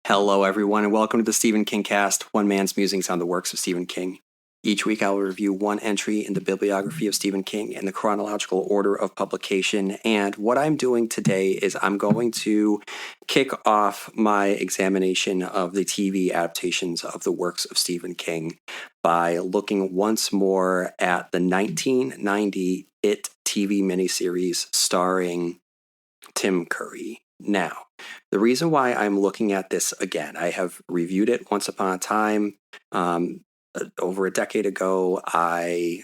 Hello, everyone, and welcome to the Stephen King Cast, one man's musings on the works of Stephen King. Each week, I will review one entry in the bibliography of Stephen King in the chronological order of publication. And what I'm doing today is I'm going to kick off my examination of the TV adaptations of the works of Stephen King by looking once more at the 1990 It TV miniseries starring Tim Curry. Now, the reason why I'm looking at this again, I have reviewed it once upon a time. Over a decade ago, I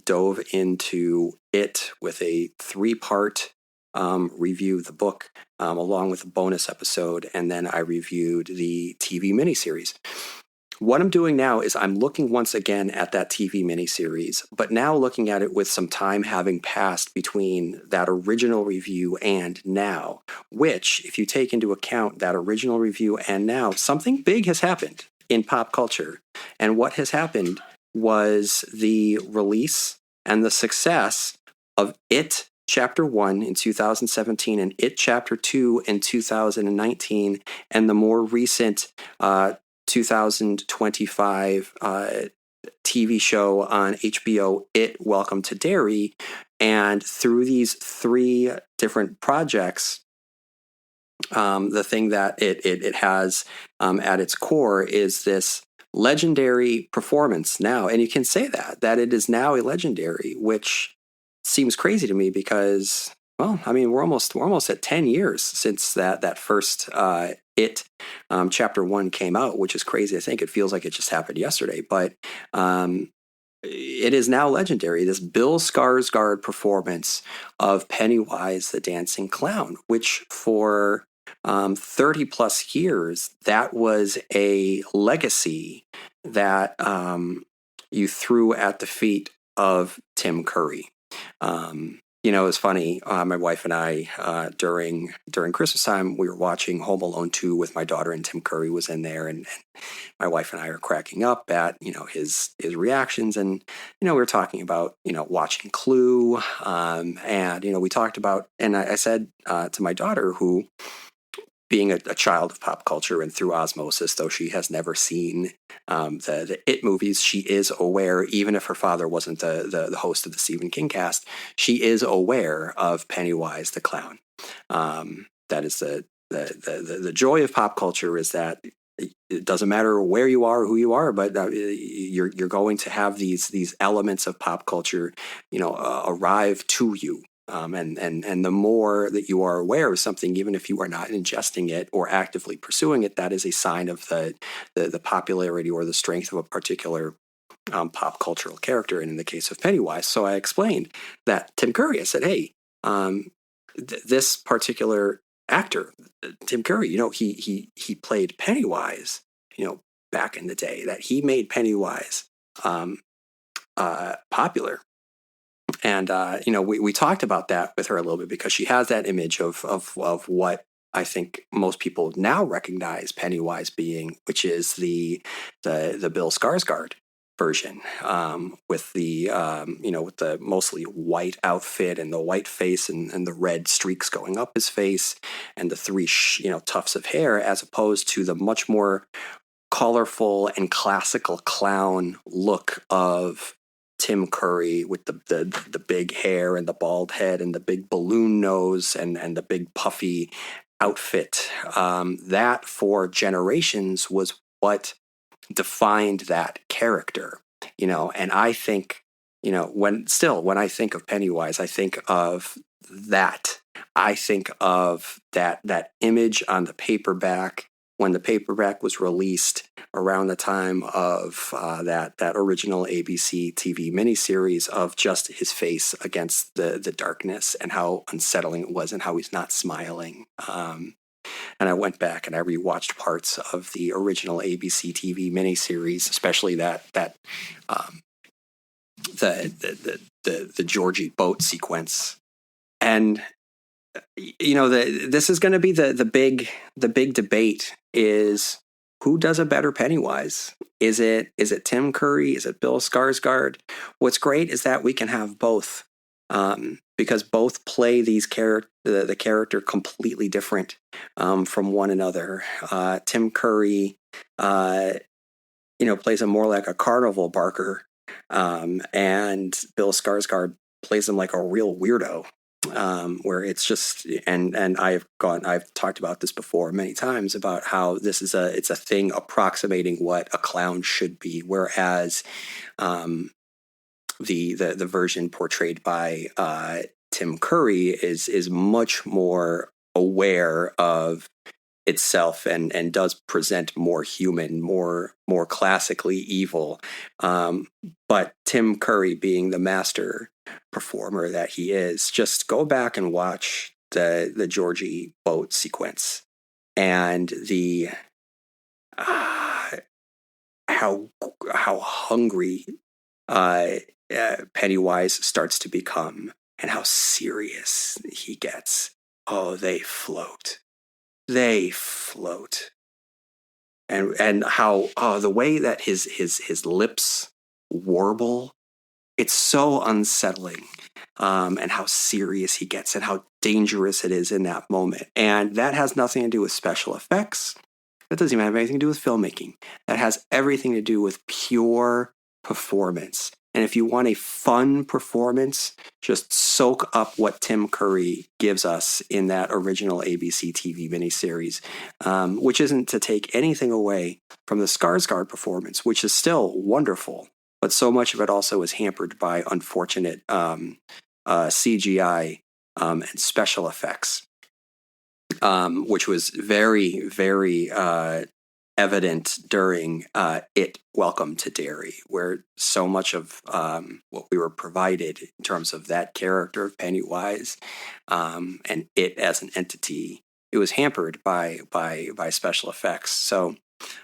dove into it with a 3-part review of the book, along with a bonus episode, and then I reviewed the TV miniseries. What I'm doing now is I'm looking once again at that TV miniseries, but now looking at it with some time having passed between that original review and now, which, if you take into account that original review and now, something big has happened in pop culture. And what has happened was the release and the success of It Chapter 1 in 2017 and It Chapter 2 in 2019, and the more recent 2025 TV show on HBO, It Welcome to Derry. And through these 3 different projects, the thing that it has at its core is this legendary performance now. And you can say that it is now a legendary, which seems crazy to me because, well, I mean, we're almost at 10 years since that first It Chapter 1 came out, which is crazy. I think it feels like it just happened yesterday, but it is now legendary. This Bill Skarsgard performance of Pennywise the Dancing Clown, which for 30 plus years, that was a legacy that you threw at the feet of Tim Curry. It's funny. My wife and I, during Christmas time, we were watching Home Alone 2 with my daughter, and Tim Curry was in there, and my wife and I are cracking up at his reactions, and we were talking about watching Clue, and we talked about, and I said to my daughter, who, being a child of pop culture and through osmosis, though she has never seen the It movies, she is aware, even if her father wasn't the host of the Stephen King cast, she is aware of Pennywise the Clown. That is the joy of pop culture, is that it doesn't matter where you are, who you are, but you're going to have these elements of pop culture, arrive to you. And the more that you are aware of something, even if you are not ingesting it or actively pursuing it, that is a sign of the popularity or the strength of a particular pop cultural character. And in the case of Pennywise, so I explained that Tim Curry, I said, hey, this particular actor, Tim Curry, he played Pennywise, back in the day, that he made Pennywise popular. And, we talked about that with her a little bit, because she has that image of what I think most people now recognize Pennywise being, which is the Bill Skarsgard version, with the, with the mostly white outfit and the white face and the red streaks going up his face and the 3, tufts of hair, as opposed to the much more colorful and classical clown look of Tim Curry with the big hair and the bald head and the big balloon nose and the big puffy outfit. That for generations was what defined that character, and I think, when I think of Pennywise, I think of that. I think of that image on the paperback, when the paperback was released around the time of that original ABC TV miniseries, of just his face against the darkness and how unsettling it was and how he's not smiling. And I went back and I rewatched parts of the original ABC TV miniseries, especially the Georgie boat sequence. And this is going to be the big debate, is who does a better Pennywise? Is it Tim Curry? Is it Bill Skarsgard? What's great is that we can have both. because both play these the character completely different from one another. Tim Curry, plays him more like a carnival barker, and Bill Skarsgard plays him like a real weirdo. Where it's just and I've talked about this before many times about how it's a thing approximating what a clown should be, whereas the version portrayed by Tim Curry is much more aware of itself and does present more human, more classically evil. But Tim Curry, being the master performer that he is, just go back and watch the Georgie boat sequence and the how hungry Pennywise starts to become and how serious he gets. Oh, they float. And how the way that his lips warble, it's so unsettling. And how serious he gets and how dangerous it is in that moment. And that has nothing to do with special effects. That doesn't even have anything to do with filmmaking. That has everything to do with pure performance. And if you want a fun performance, just soak up what Tim Curry gives us in that original ABC TV miniseries, which isn't to take anything away from the Skarsgård performance, which is still wonderful. But so much of it also is hampered by unfortunate CGI and special effects, which was very, very evident during It Welcome to Derry, where so much of what we were provided in terms of that character of Pennywise and it as an entity, it was hampered by special effects. So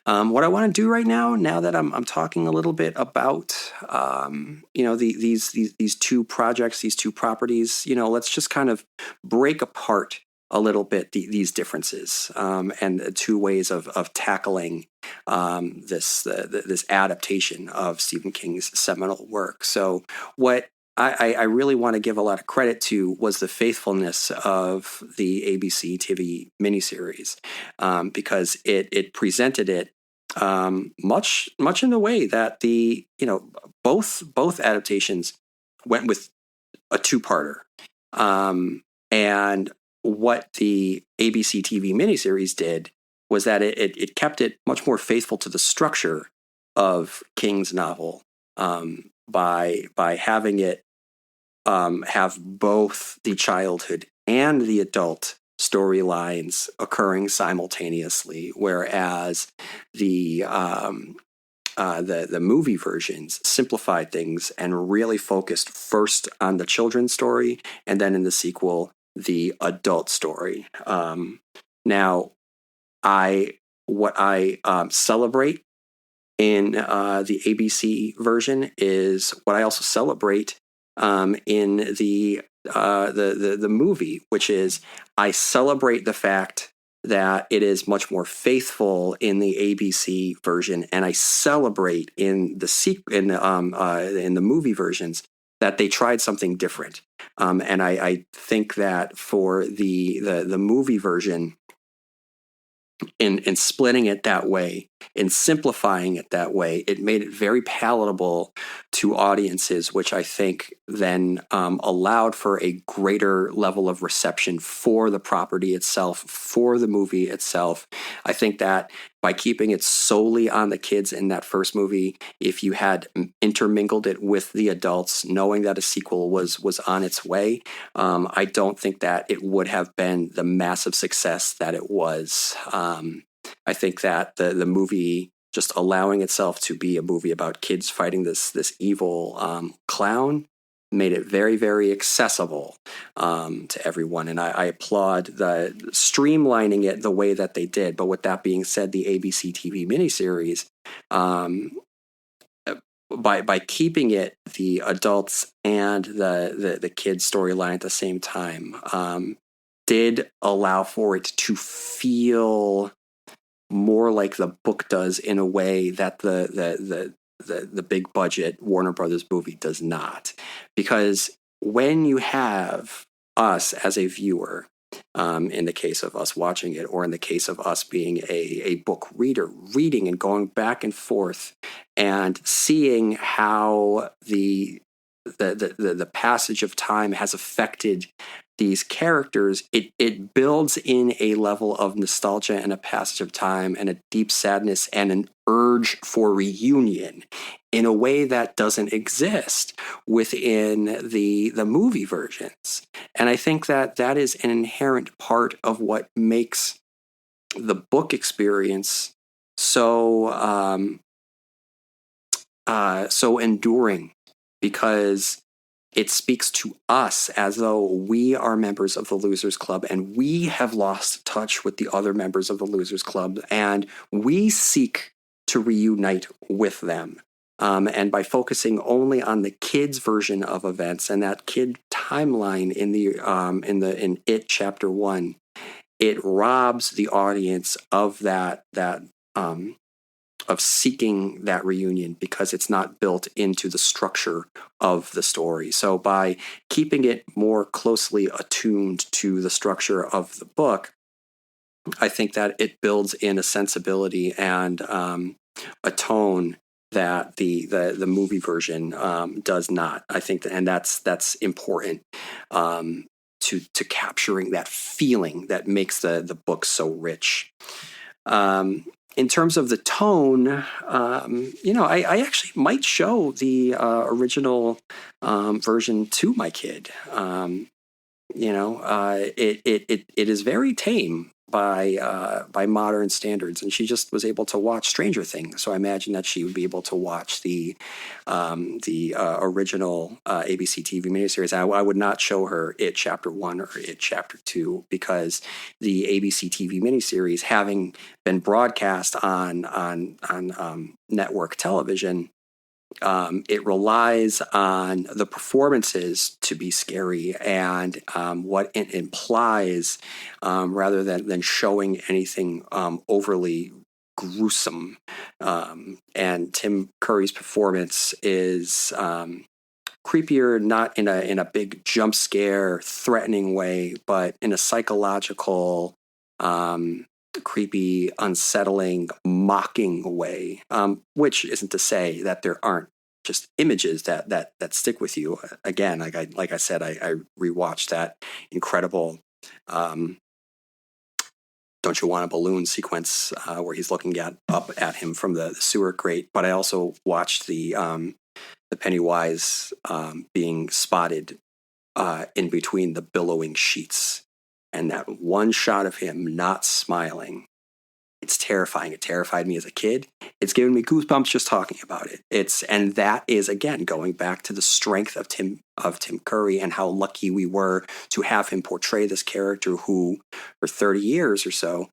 what I want to do right now that I'm talking a little bit about these two projects, these two properties, let's just kind of break apart a little bit these differences and the two ways of tackling this adaptation of Stephen King's seminal work. So what I really want to give a lot of credit to was the faithfulness of the ABC TV miniseries, because it presented it much in the way that both adaptations went with a two-parter, and what the ABC TV miniseries did was that it kept it much more faithful to the structure of King's novel by having it have both the childhood and the adult storylines occurring simultaneously, whereas the movie versions simplified things and really focused first on the children's story and then in the sequel the adult story. Now, what I celebrate in the ABC version is what I also celebrate in the movie, which is I celebrate the fact that it is much more faithful in the ABC version, and I celebrate in the movie versions that they tried something different. And I think that for the movie version, in splitting it that way, in simplifying it that way, it made it very palatable to audiences, which I think then allowed for a greater level of reception for the property itself, for the movie itself. I think that by keeping it solely on the kids in that first movie, if you had intermingled it with the adults, knowing that a sequel was on its way, I don't think that it would have been the massive success that it was. I think that the movie, just allowing itself to be a movie about kids fighting this evil clown, made it very, very accessible to everyone. And I applaud the streamlining it the way that they did. But with that being said, the ABC TV miniseries, by keeping it the adults and the kids storyline at the same time, did allow for it to feel more like the book does in a way that the big budget Warner Brothers movie does not. Because when you have us as a viewer, in the case of us watching it, or in the case of us being a book reader, reading and going back and forth and seeing how the passage of time has affected these characters, it builds in a level of nostalgia and a passage of time and a deep sadness and an urge for reunion in a way that doesn't exist within the movie versions. And I think that that is an inherent part of what makes the book experience so so enduring, because it speaks to us as though we are members of the Losers Club and we have lost touch with the other members of the Losers Club, and we seek to reunite with them. And by focusing only on the kids' version of events and that kid timeline in It Chapter 1, it robs the audience of that of seeking that reunion, because it's not built into the structure of the story. So by keeping it more closely attuned to the structure of the book, I think that it builds in a sensibility and a tone that the movie version does not. I think and that's important to capturing that feeling that makes the book so rich. In terms of the tone, I actually might show the original version to my kid. It is very tame by modern standards, and she just was able to watch Stranger Things. So I imagine that she would be able to watch the original ABC TV miniseries. I would not show her It Chapter 1 or It Chapter 2, because the ABC TV miniseries, having been broadcast on network television, it relies on the performances to be scary and what it implies, rather than showing anything overly gruesome. And Tim Curry's performance is creepier, not in a big jump scare, threatening way, but in a psychological, creepy, unsettling, mocking way, which isn't to say that there aren't just images that stick with you. Again, like I said, I rewatched that incredible "Don't You Want a Balloon" sequence where he's looking up at him from the sewer grate. But I also watched the Pennywise being spotted in between the billowing sheets. And that one shot of him not smiling, it's terrifying. It terrified me as a kid. It's given me goosebumps just talking about it. And that is, again, going back to the strength of Tim Curry and how lucky we were to have him portray this character who, for 30 years or so,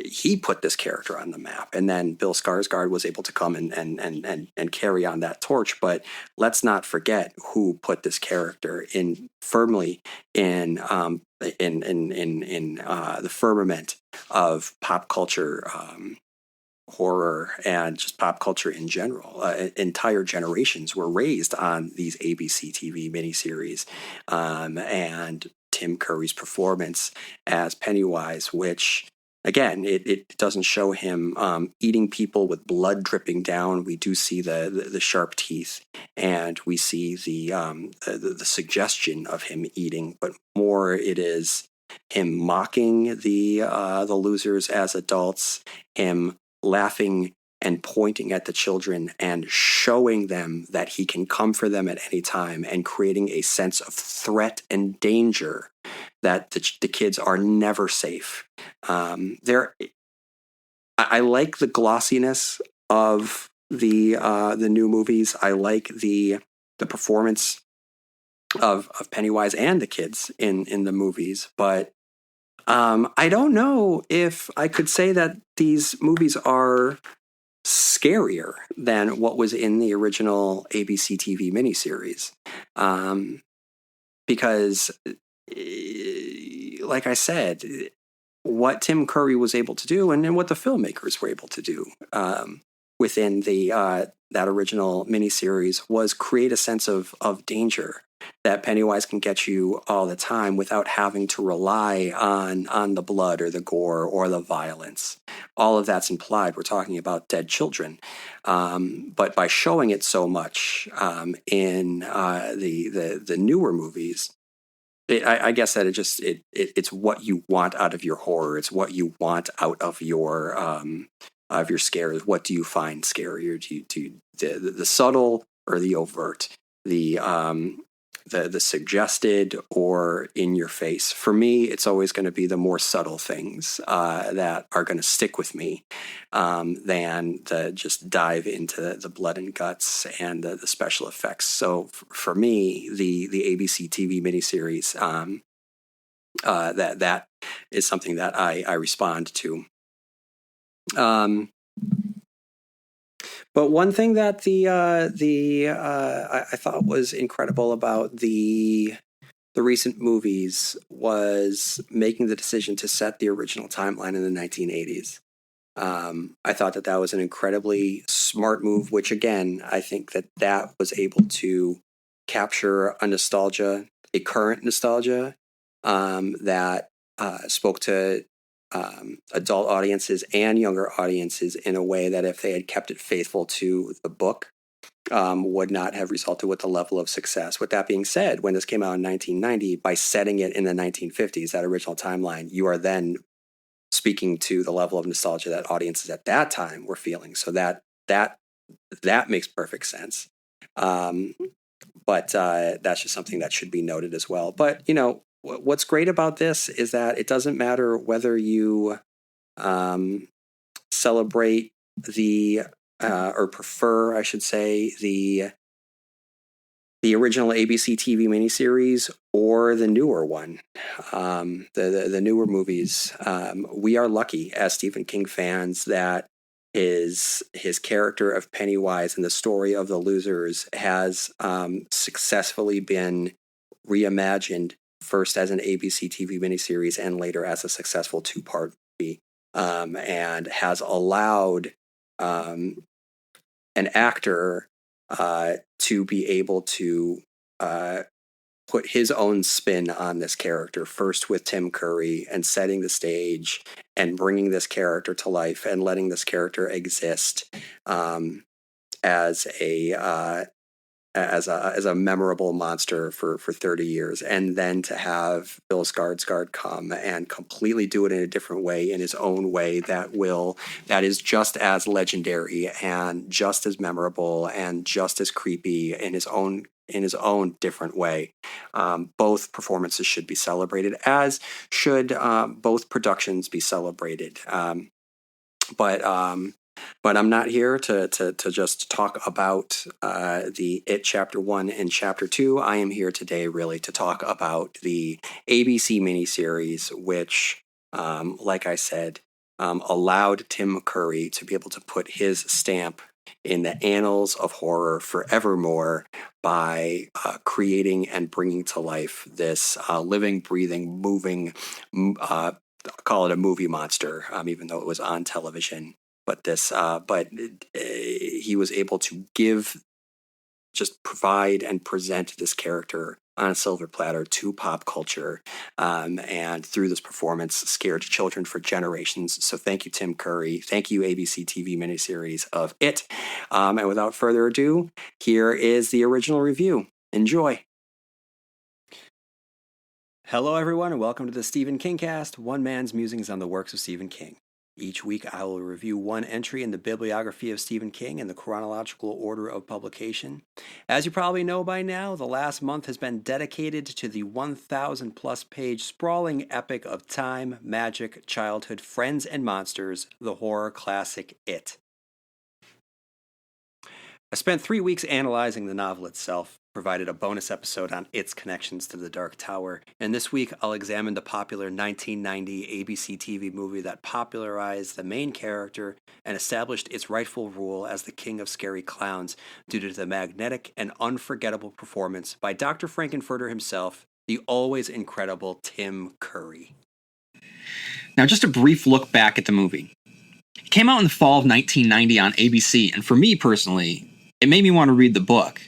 he put this character on the map, and then Bill Skarsgard was able to come and carry on that torch. But let's not forget who put this character in firmly in the firmament of pop culture, horror, and just pop culture in general. Entire generations were raised on these ABC TV miniseries, and Tim Curry's performance as Pennywise, which, again, it doesn't show him eating people with blood dripping down. We do see the sharp teeth, and we see the suggestion of him eating, but more it is him mocking the losers as adults, him laughing and pointing at the children and showing them that he can come for them at any time, and creating a sense of threat and danger that the kids are never safe. I like the glossiness of the new movies. I like the performance of Pennywise and the kids in the movies, but I don't know if I could say that these movies are scarier than what was in the original ABC TV miniseries, because, like I said, what Tim Curry was able to do, and what the filmmakers were able to do, within the that original miniseries was create a sense of danger that Pennywise can get you all the time without having to rely on the blood or the gore or the violence. All of that's implied. We're talking about dead children, but by showing it so much in the newer movies, I guess that it's what you want out of your horror. It's what you want out of your scares. What do you find scarier? Do you the subtle or the overt? The suggested or in your face. For me, it's always going to be the more subtle things that are going to stick with me than to just dive into the blood and guts and the special effects. So for me, the ABC TV miniseries, that is something that I respond to. But one thing that I thought was incredible about the recent movies was making the decision to set the original timeline in the 1980s. I thought that was an incredibly smart move, which again, I think that was able to capture a nostalgia, a current nostalgia that spoke to adult audiences and younger audiences in a way that if they had kept it faithful to the book, would not have resulted with the level of success. With that being said, when this came out in 1990, by setting it in the 1950s, that original timeline, you are then speaking to the level of nostalgia that audiences at that time were feeling. So that makes perfect sense. But that's just something that should be noted as well. But, what's great about this is that it doesn't matter whether you celebrate or prefer, I should say, the original ABC TV miniseries or the newer one, the newer movies. We are lucky as Stephen King fans that his character of Pennywise and the story of the losers has successfully been reimagined, first as an ABC TV miniseries and later as a successful 2-part movie, and has allowed an actor to be able to put his own spin on this character, first with Tim Curry and setting the stage and bringing this character to life and letting this character exist as a memorable monster for 30 years, and then to have Bill Skarsgard come and completely do it in a different way, in his own way that is just as legendary and just as memorable and just as creepy in his own different way. Both performances should be celebrated, as should both productions be celebrated. But I'm not here to just talk about the It Chapter 1 and Chapter 2. I am here today really to talk about the ABC miniseries, which, like I said, allowed Tim Curry to be able to put his stamp in the annals of horror forevermore by creating and bringing to life this living, breathing, moving, call it a movie monster, even though it was on television. But he was able to provide and present this character on a silver platter to pop culture, and through this performance, scared children for generations. So thank you, Tim Curry. Thank you, ABC TV miniseries of It. And without further ado, here is the original review. Enjoy. Hello, everyone, and welcome to the Stephen King Cast, one man's musings on the works of Stephen King. Each week, I will review one entry in the bibliography of Stephen King in the chronological order of publication. As you probably know by now, the last month has been dedicated to the 1,000-plus page sprawling epic of time, magic, childhood, friends, and monsters, the horror classic It. I spent 3 weeks analyzing the novel itself, provided a bonus episode on its connections to the Dark Tower, and this week I'll examine the popular 1990 ABC TV movie that popularized the main character and established its rightful role as the king of scary clowns due to the magnetic and unforgettable performance by Dr. Frankenfurter himself, the always incredible Tim Curry. Now, just a brief look back at the movie. It came out in the fall of 1990 on ABC, and for me personally, it made me want to read the book.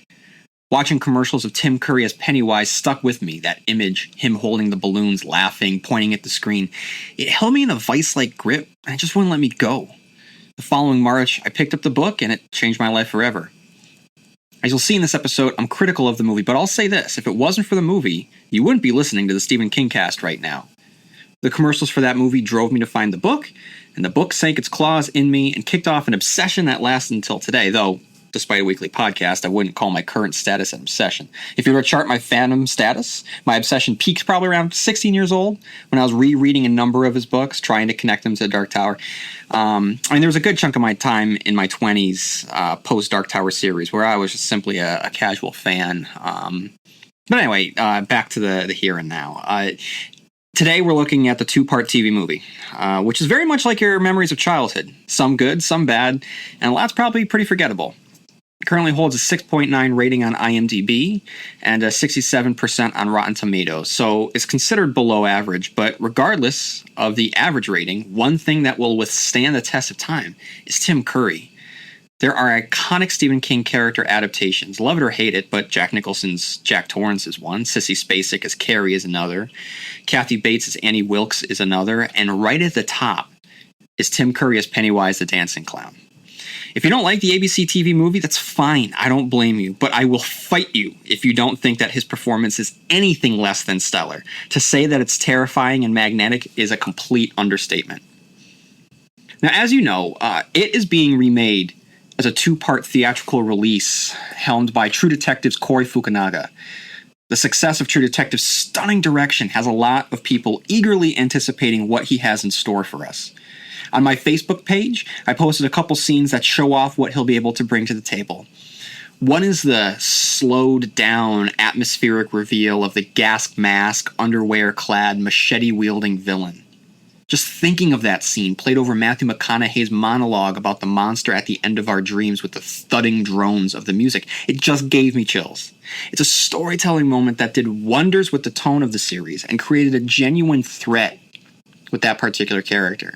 Watching commercials of Tim Curry as Pennywise stuck with me. That image, him holding the balloons, laughing, pointing at the screen. It held me in a vice-like grip, and it just wouldn't let me go. The following March, I picked up the book, and it changed my life forever. As you'll see in this episode, I'm critical of the movie, but I'll say this. If it wasn't for the movie, you wouldn't be listening to the Stephen King cast right now. The commercials for that movie drove me to find the book, and the book sank its claws in me and kicked off an obsession that lasted until today, though, despite a weekly podcast, I wouldn't call my current status an obsession. If you were to chart my fandom status, my obsession peaked probably around 16 years old when I was rereading a number of his books, trying to connect them to the Dark Tower. There was a good chunk of my time in my 20s post-Dark Tower series where I was just simply a casual fan. But anyway, back to the here and now. Today we're looking at the two-part TV movie, which is very much like your memories of childhood. Some good, some bad, and a lot's probably pretty forgettable. It currently holds a 6.9 rating on IMDb and a 67% on Rotten Tomatoes, so it's considered below average, but regardless of the average rating, one thing that will withstand the test of time is Tim Curry. There are iconic Stephen King character adaptations, love it or hate it, but Jack Nicholson's Jack Torrance is one, Sissy Spacek as Carrie is another, Kathy Bates as Annie Wilkes is another, and right at the top is Tim Curry as Pennywise the Dancing Clown. If you don't like the ABC TV movie, that's fine. I don't blame you. But I will fight you if you don't think that his performance is anything less than stellar. To say that it's terrifying and magnetic is a complete understatement. Now, as you know, it is being remade as a two-part theatrical release helmed by True Detective's Corey Fukunaga. The success of True Detective's stunning direction has a lot of people eagerly anticipating what he has in store for us. On my Facebook page, I posted a couple scenes that show off what he'll be able to bring to the table. One is the slowed-down, atmospheric reveal of the gas mask, underwear-clad, machete-wielding villain. Just thinking of that scene played over Matthew McConaughey's monologue about the monster at the end of our dreams with the thudding drones of the music. It just gave me chills. It's a storytelling moment that did wonders with the tone of the series and created a genuine threat with that particular character.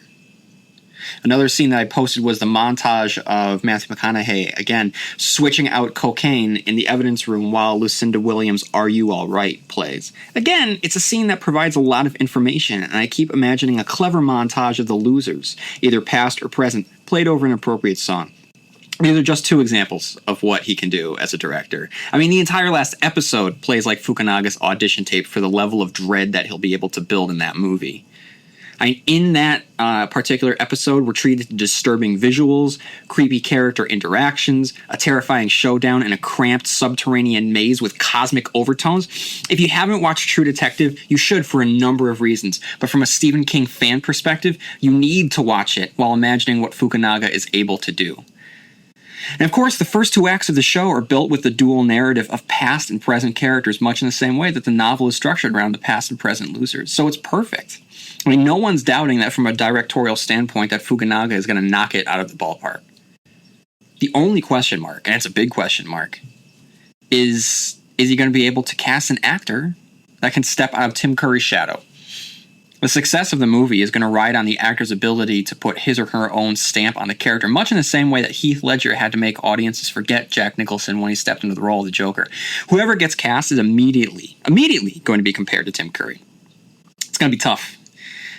Another scene that I posted was the montage of Matthew McConaughey, again, switching out cocaine in the evidence room while Lucinda Williams' Are You All Right plays. Again, it's a scene that provides a lot of information, and I keep imagining a clever montage of the losers, either past or present, played over an appropriate song. These are just two examples of what he can do as a director. I mean, the entire last episode plays like Fukunaga's audition tape for the level of dread that he'll be able to build in that movie. In that particular episode, we're treated to disturbing visuals, creepy character interactions, a terrifying showdown in a cramped subterranean maze with cosmic overtones. If you haven't watched True Detective, you should for a number of reasons. But from a Stephen King fan perspective, you need to watch it while imagining what Fukunaga is able to do. And of course, the first two acts of the show are built with the dual narrative of past and present characters, much in the same way that the novel is structured around the past and present losers. So it's perfect. I mean, no one's doubting that from a directorial standpoint that Fukunaga is going to knock it out of the ballpark. The only question mark, and it's a big question mark, is he going to be able to cast an actor that can step out of Tim Curry's shadow? The success of the movie is going to ride on the actor's ability to put his or her own stamp on the character, much in the same way that Heath Ledger had to make audiences forget Jack Nicholson when he stepped into the role of the Joker. Whoever gets cast is immediately going to be compared to Tim Curry. It's going to be tough.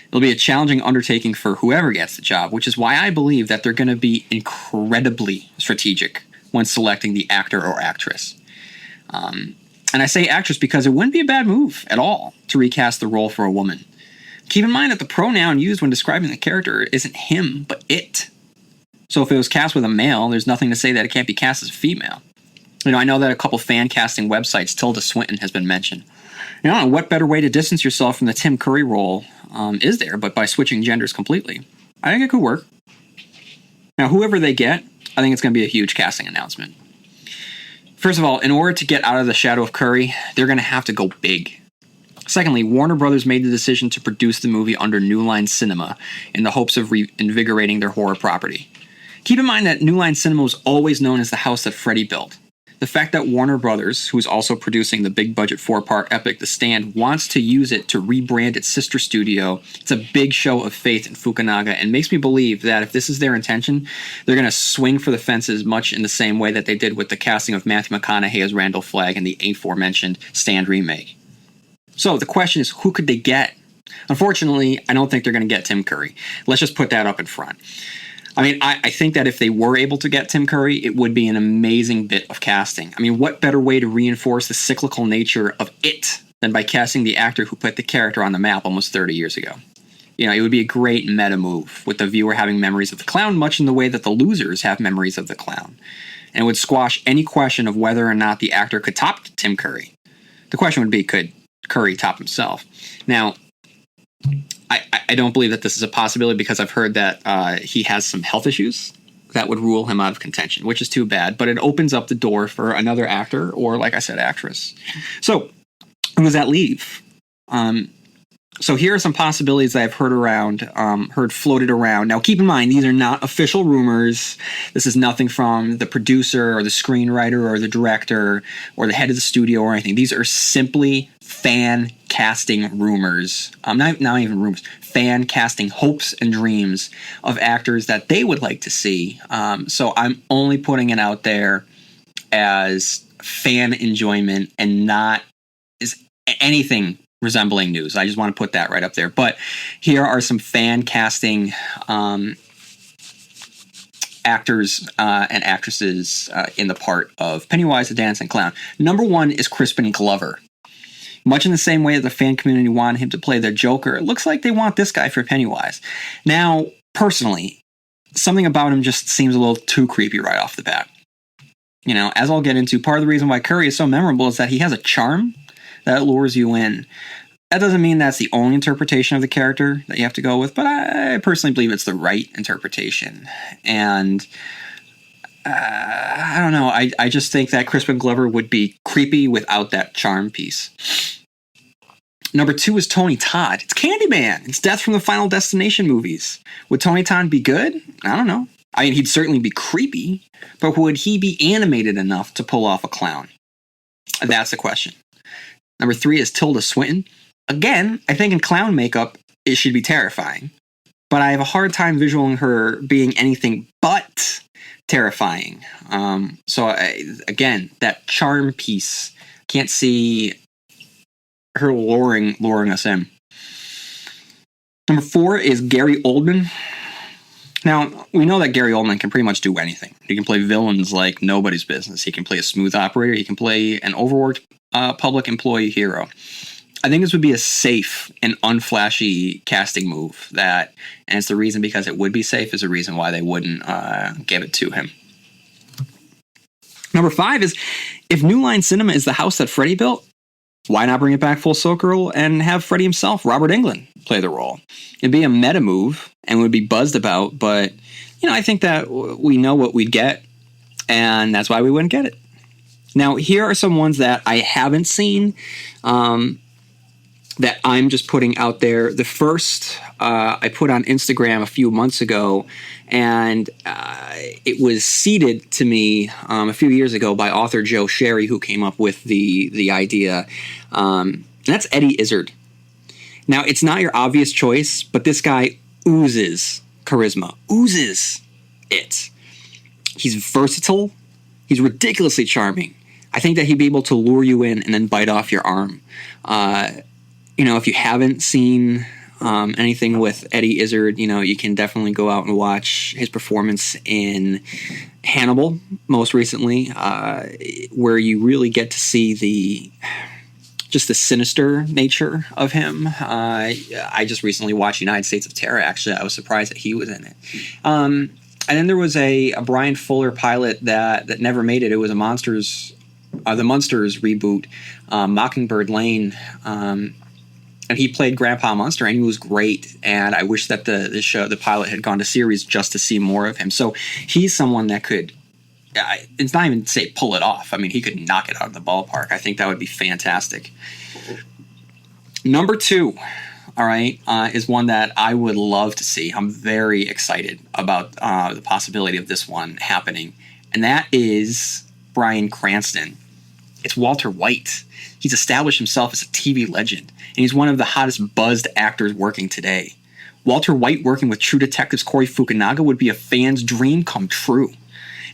It'll be a challenging undertaking for whoever gets the job, which is why I believe that they're going to be incredibly strategic when selecting the actor or actress. And I say actress because it wouldn't be a bad move at all to recast the role for a woman. Keep in mind that the pronoun used when describing the character isn't him, but it. So if it was cast with a male, there's nothing to say that it can't be cast as a female. I know that a couple fan casting websites, Tilda Swinton has been mentioned. What better way to distance yourself from the Tim Curry role is there, but by switching genders completely? I think it could work. Now, whoever they get, I think it's going to be a huge casting announcement. First of all, in order to get out of the shadow of Curry, they're going to have to go big. Secondly, Warner Brothers made the decision to produce the movie under New Line Cinema in the hopes of reinvigorating their horror property. Keep in mind that New Line Cinema was always known as the house that Freddy built. The fact that Warner Brothers, who's also producing the big budget 4-part epic The Stand, wants to use it to rebrand its sister studio, it's a big show of faith in Fukunaga, and makes me believe that if this is their intention, they're going to swing for the fences much in the same way that they did with the casting of Matthew McConaughey as Randall Flagg in the aforementioned Stand remake. So the question is, who could they get? Unfortunately, I don't think they're going to get Tim Curry. Let's just put that up in front. I mean, I think that if they were able to get Tim Curry, it would be an amazing bit of casting. I mean, what better way to reinforce the cyclical nature of it than by casting the actor who put the character on the map almost 30 years ago? You know, it would be a great meta move, with the viewer having memories of the clown, much in the way that the losers have memories of the clown. And it would squash any question of whether or not the actor could top Tim Curry. The question would be, could Curry top himself? Now, I don't believe that this is a possibility, because I've heard that he has some health issues that would rule him out of contention, which is too bad. But it opens up the door for another actor, or, like I said, actress. So who does that leave? So here are some possibilities that I've heard floated around. Now, keep in mind, these are not official rumors. This is nothing from the producer or the screenwriter or the director or the head of the studio or anything. These are simply fan casting rumors. Not even rumors. Fan casting hopes and dreams of actors that they would like to see. So I'm only putting it out there as fan enjoyment and not as anything resembling news. I just want to put that right up there. But here are some fan casting actors and actresses in the part of Pennywise the Dancing Clown. Number 1 is Crispin Glover. Much in the same way that the fan community wanted him to play their Joker, it looks like they want this guy for Pennywise. Now, personally, something about him just seems a little too creepy right off the bat. You know, as I'll get into, part of the reason why Curry is so memorable is that he has a charm that lures you in. That doesn't mean that's the only interpretation of the character that you have to go with, but I personally believe it's the right interpretation. And I don't know, I just think that Crispin Glover would be creepy without that charm piece. Number 2 is Tony Todd. It's Candyman. It's Death from the Final Destination movies. Would Tony Todd be good? I don't know. I mean, he'd certainly be creepy, but would he be animated enough to pull off a clown? That's the question. Number 3 is Tilda Swinton. Again, I think in clown makeup, it should be terrifying. But I have a hard time visualizing her being anything but terrifying. Again, that charm piece, can't see her luring us in. Number 4 is Gary Oldman. Now, we know that Gary Oldman can pretty much do anything. He can play villains like nobody's business. He can play a smooth operator. He can play an overworked public employee hero. I think this would be a safe and unflashy casting move. And it's the reason, because it would be safe, is the reason why they wouldn't give it to him. Number 5 is, if New Line Cinema is the house that Freddie built, why not bring it back full circle and have Freddie himself, Robert Englund, play the role? It'd be a meta move and would be buzzed about, but I think that we know what we'd get, and that's why we wouldn't get it. Now, here are some ones that I haven't seen that I'm just putting out there. The first I put on Instagram a few months ago, and it was seeded to me a few years ago by author Joe Sherry, who came up with the idea. And that's Eddie Izzard. Now, it's not your obvious choice, but this guy oozes charisma, oozes it. He's versatile. He's ridiculously charming. I think that he'd be able to lure you in and then bite off your arm. If you haven't seen anything with Eddie Izzard, you can definitely go out and watch his performance in Hannibal most recently, where you really get to see the sinister nature of him. I just recently watched United States of Terror. Actually, I was surprised that he was in it. And then there was a Brian Fuller pilot that never made it. It was the Monsters reboot, Mockingbird Lane. And he played Grandpa Munster, and he was great. And I wish that the pilot had gone to series just to see more of him. So he's someone that could, it's not even to say pull it off. I mean, he could knock it out of the ballpark. I think that would be fantastic. Number 2, all right, is one that I would love to see. I'm very excited about the possibility of this one happening. And that is Bryan Cranston. It's Walter White. He's established himself as a TV legend, and he's one of the hottest buzzed actors working today. Walter White working with True Detective's Corey Fukunaga would be a fan's dream come true.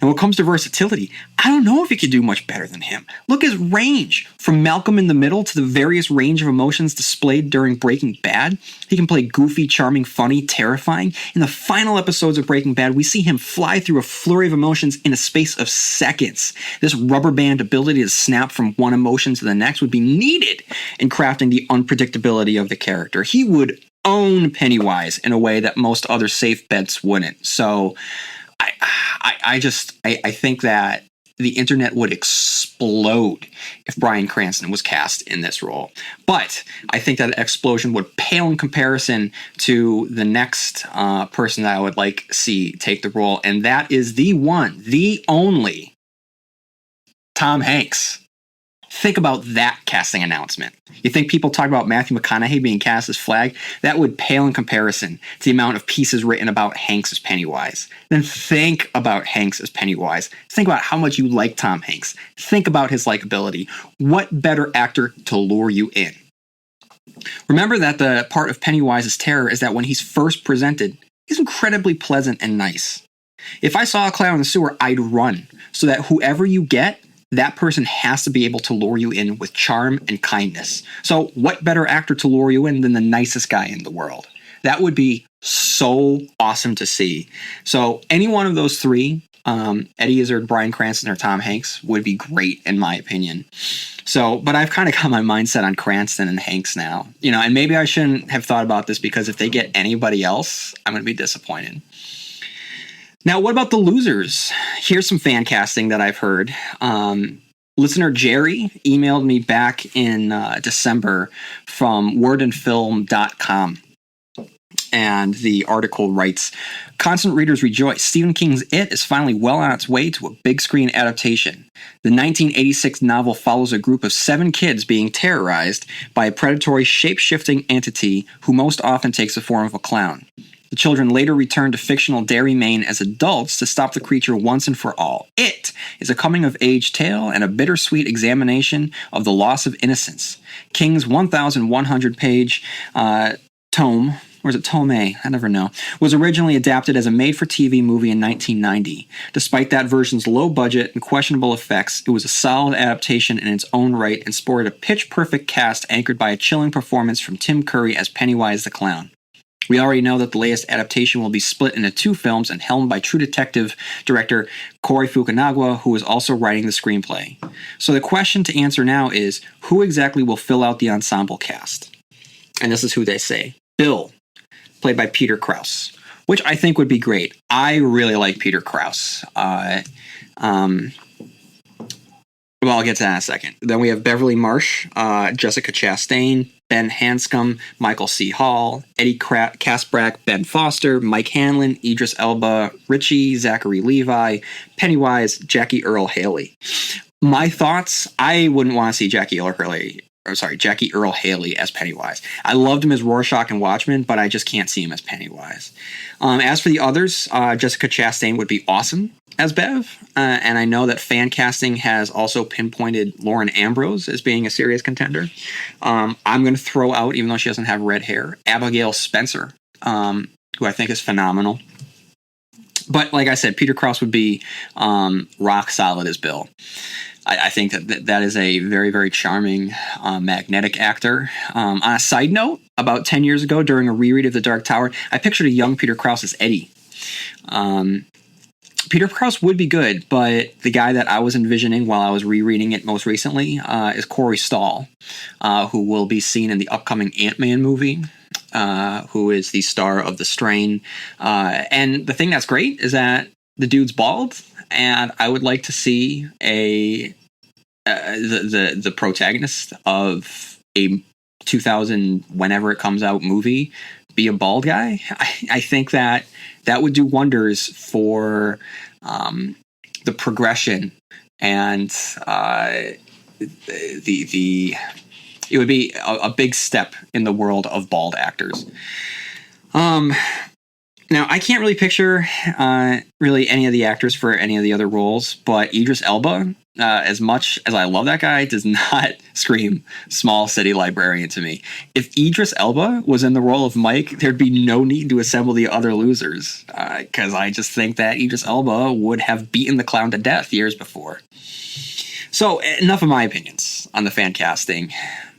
And when it comes to versatility, I don't know if you could do much better than him. Look at his range. From Malcolm in the Middle to the various range of emotions displayed during Breaking Bad. He can play goofy, charming, funny, terrifying. In the final episodes of Breaking Bad, we see him fly through a flurry of emotions in a space of seconds. This rubber band ability to snap from one emotion to the next would be needed in crafting the unpredictability of the character. He would own Pennywise in a way that most other safe bets wouldn't. So I think that the internet would explode if Bryan Cranston was cast in this role. But I think that explosion would pale in comparison to the next person that I would like to see take the role, and that is the one, the only, Tom Hanks. Think about that casting announcement. You think people talk about Matthew McConaughey being cast as Flag? That would pale in comparison to the amount of pieces written about Hanks as Pennywise. Then think about Hanks as Pennywise. Think about how much you like Tom Hanks. Think about his likability. What better actor to lure you in? Remember that the part of Pennywise's terror is that when he's first presented, he's incredibly pleasant and nice. If I saw a clown in the sewer, I'd run, so that whoever you get, that person has to be able to lure you in with charm and kindness. So what better actor to lure you in than the nicest guy in the world? That would be so awesome to see. So any one of those three, Eddie Izzard, Bryan Cranston, or Tom Hanks, would be great in my opinion. So, but I've kind of got my mindset on Cranston and Hanks now. And maybe I shouldn't have thought about this, because if they get anybody else, I'm going to be disappointed. Now, what about the losers? Here's some fan casting that I've heard. Listener Jerry emailed me back in December from wordandfilm.com. And the article writes, "Constant readers rejoice. Stephen King's It is finally well on its way to a big screen adaptation. The 1986 novel follows a group of 7 kids being terrorized by a predatory shape-shifting entity who most often takes the form of a clown. The children later return to fictional Derry, Maine as adults to stop the creature once and for all. It is a coming-of-age tale and a bittersweet examination of the loss of innocence. King's 1,100-page tome, or is it tome? I never know, was originally adapted as a made-for-TV movie in 1990. Despite that version's low budget and questionable effects, it was a solid adaptation in its own right and sported a pitch-perfect cast anchored by a chilling performance from Tim Curry as Pennywise the Clown. We already know that the latest adaptation will be split into 2 films and helmed by True Detective director Corey Fukunaga, who is also writing the screenplay. So the question to answer now is, who exactly will fill out the ensemble cast? And this is who they say. Bill, played by Peter Krause, which I think would be great. I really like Peter Krause. Well, I'll get to that in a second. Then we have Beverly Marsh, Jessica Chastain, Ben Hanscom, Michael C. Hall, Eddie Kaspbrak, Ben Foster, Mike Hanlon, Idris Elba, Richie, Zachary Levi, Pennywise, Jackie Earle Haley. My thoughts, I wouldn't want to see Jackie Earle Haley as Pennywise. I loved him as Rorschach and Watchmen, but I just can't see him as Pennywise. As for the others, Jessica Chastain would be awesome as Bev, and I know that fan casting has also pinpointed Lauren Ambrose as being a serious contender. I'm going to throw out, even though she doesn't have red hair, Abigail Spencer, who I think is phenomenal. But like I said, Peter Krause would be rock solid as Bill. I think that is a very, very charming, magnetic actor. On a side note, about 10 years ago during a reread of The Dark Tower, I pictured a young Peter Krause as Eddie. Peter Krause would be good, but the guy that I was envisioning while I was rereading it most recently is Corey Stoll, who will be seen in the upcoming Ant-Man movie, who is the star of The Strain. And the thing that's great is that the dude's bald, and I would like to see the protagonist of a 2000 whenever it comes out movie be a bald guy. I think that would do wonders for the progression and it would be a big step in the world of bald actors. Now, I can't really picture really any of the actors for any of the other roles, but Idris Elba, as much as I love that guy, does not scream small city librarian to me. If Idris Elba was in the role of Mike, there'd be no need to assemble the other losers, because I just think that Idris Elba would have beaten the clown to death years before. So, enough of my opinions on the fan casting.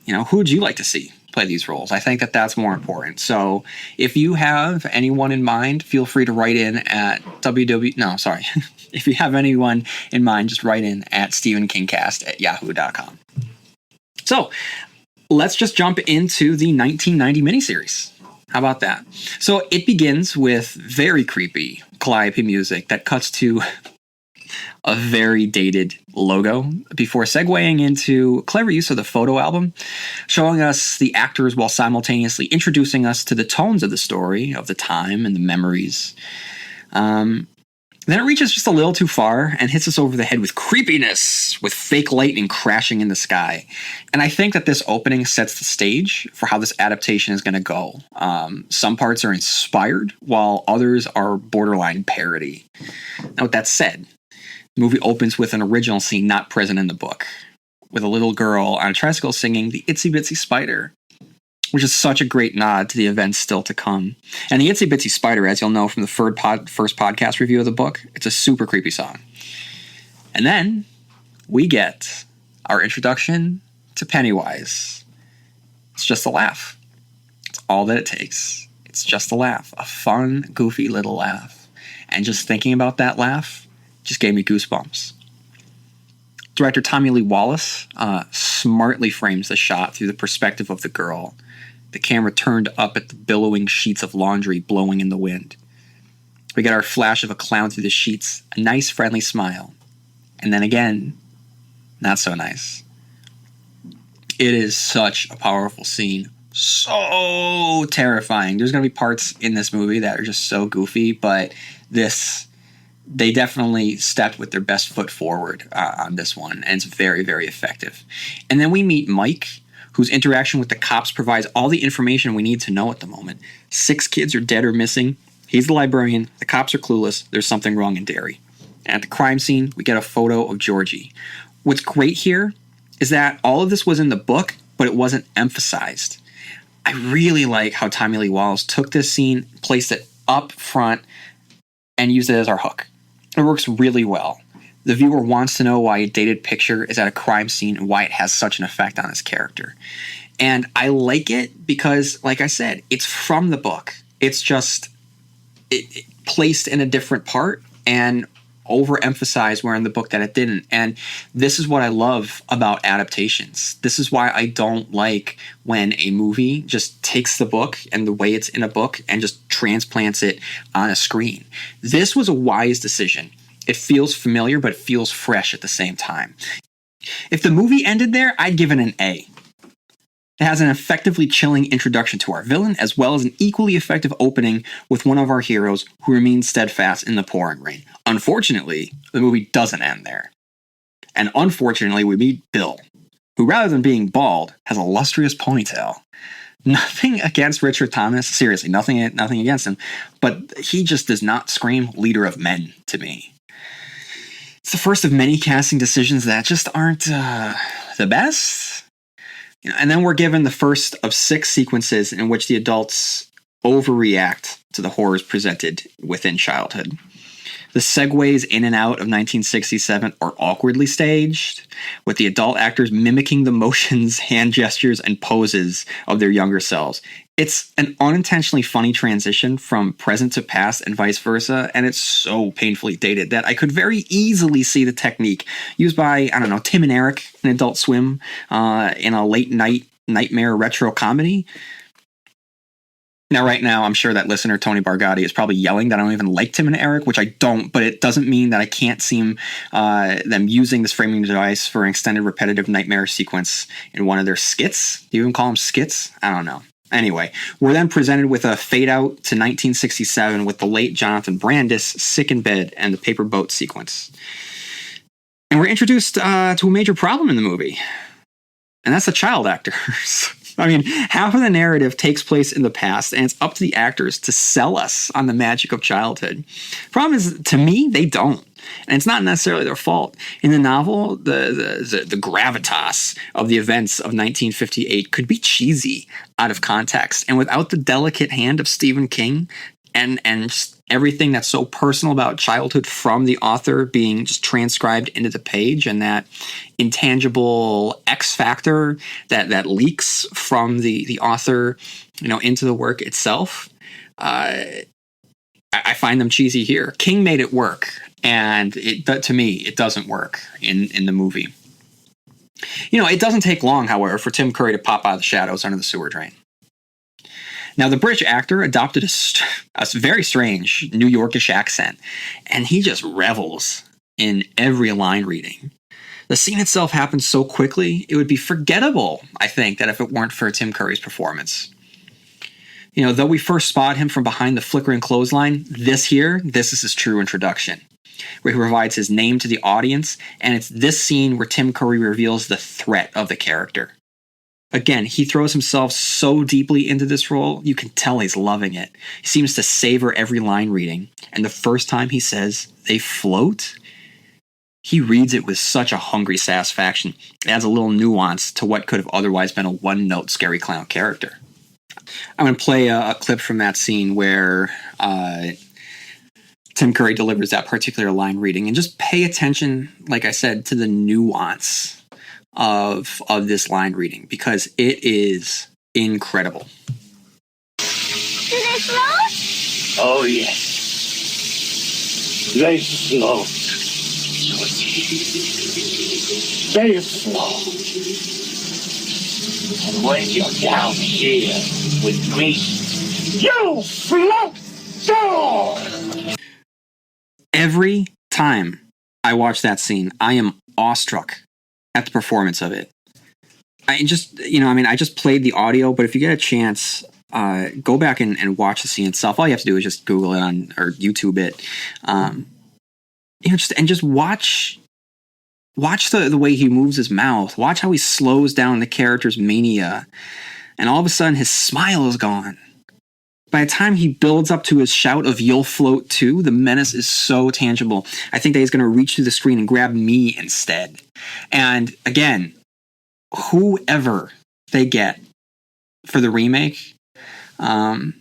Who would you like to see play these roles? I think that that's more important. So if you have anyone in mind, feel free to write in at if you have anyone in mind, just write in at stephenkingcast@yahoo.com. So let's just jump into the 1990 miniseries. How about that? So it begins with very creepy calliope music that cuts to a very dated logo before segueing into clever use of the photo album, showing us the actors while simultaneously introducing us to the tones of the story, of the time and the memories. Then it reaches just a little too far and hits us over the head with creepiness, with fake lightning crashing in the sky. And I think that this opening sets the stage for how this adaptation is going to go. Some parts are inspired, while others are borderline parody. Now, with that said, the movie opens with an original scene not present in the book, with a little girl on a tricycle singing the Itsy Bitsy Spider, which is such a great nod to the events still to come. And the Itsy Bitsy Spider, as you'll know from the first podcast review of the book, it's a super creepy song. And then we get our introduction to Pennywise. It's just a laugh. It's all that it takes. It's just a laugh, a fun, goofy little laugh. And just thinking about that laugh just gave me goosebumps. Director Tommy Lee Wallace smartly frames the shot through the perspective of the girl, the camera turned up at the billowing sheets of laundry blowing in the wind. We get our flash of a clown through the sheets, a nice friendly smile, and then again, not so nice. It is such a powerful scene, so terrifying. There's going to be parts in this movie that are just so goofy, but they definitely stepped with their best foot forward on this one, and it's very, very effective. And then we meet Mike, whose interaction with the cops provides all the information we need to know at the moment. 6 kids are dead or missing. He's the librarian. The cops are clueless. There's something wrong in Derry. And at the crime scene, we get a photo of Georgie. What's great here is that all of this was in the book, but it wasn't emphasized. I really like how Tommy Lee Wallace took this scene, placed it up front, and used it as our hook. It works really well. The viewer wants to know why a dated picture is at a crime scene and why it has such an effect on his character. And I like it because, like I said, it's from the book. It's just it placed in a different part and overemphasized where in the book that it didn't. And this is what I love about adaptations. This is why I don't like when a movie just takes the book and the way it's in a book and just transplants it on a screen. This was a wise decision. It feels familiar, but it feels fresh at the same time. If the movie ended there, I'd give it an A. It has an effectively chilling introduction to our villain, as well as an equally effective opening with one of our heroes who remains steadfast in the pouring rain. Unfortunately, the movie doesn't end there. And unfortunately, we meet Bill, who rather than being bald, has a lustrous ponytail. Nothing against Richard Thomas, seriously, nothing against him, but he just does not scream leader of men to me. It's the first of many casting decisions that just aren't the best. And then we're given the first of 6 sequences in which the adults overreact to the horrors presented within childhood. The segues in and out of 1967 are awkwardly staged, with the adult actors mimicking the motions, hand gestures, and poses of their younger selves. It's an unintentionally funny transition from present to past and vice versa, and it's so painfully dated that I could very easily see the technique used by, Tim and Eric in Adult Swim in a late night nightmare retro comedy. Now, right now, I'm sure that listener, Tony Bargatti, is probably yelling that I don't even like Tim and Eric, which I don't, but it doesn't mean that I can't see them using this framing device for an extended repetitive nightmare sequence in one of their skits. Do you even call them skits? I don't know. Anyway, we're then presented with a fade out to 1967 with the late Jonathan Brandis sick in bed and the paper boat sequence. And we're introduced to a major problem in the movie, and that's the child actors. I mean, half of the narrative takes place in the past, and it's up to the actors to sell us on the magic of childhood. Problem is, to me, they don't. And it's not necessarily their fault. In the novel, the gravitas of the events of 1958 could be cheesy out of context. And without the delicate hand of Stephen King and just everything that's so personal about childhood from the author being just transcribed into the page, and that intangible X factor that leaks from the author, into the work itself, I find them cheesy here. King made it work, and to me, it doesn't work in the movie. It doesn't take long, however, for Tim Curry to pop out of the shadows under the sewer drain. Now, the British actor adopted a very strange New Yorkish accent, and he just revels in every line reading. The scene itself happens so quickly, it would be forgettable, I think, that if it weren't for Tim Curry's performance. Though we first spot him from behind the flickering clothesline, this is his true introduction, where he provides his name to the audience, and it's this scene where Tim Curry reveals the threat of the character. Again, he throws himself so deeply into this role, you can tell he's loving it. He seems to savor every line reading, and the first time he says, "They float," he reads it with such a hungry satisfaction. It adds a little nuance to what could have otherwise been a one-note scary clown character. I'm going to play a clip from that scene where Tim Curry delivers that particular line reading, and just pay attention, like I said, to the nuance of this line reading, because it is incredible. Do they float? Oh, yes. They float. They float. And when you're down here with me, you float down! Every time I watch that scene, I am awestruck at the performance of it. I just played the audio, but if you get a chance, go back and watch the scene itself. All you have to do is just Google it or YouTube it. Just watch the way he moves his mouth. Watch how he slows down the character's mania, and all of a sudden his smile is gone. By the time he builds up to his shout of "You'll float too," the menace is so tangible. I think that he's going to reach through the screen and grab me instead. And again, whoever they get for the remake, I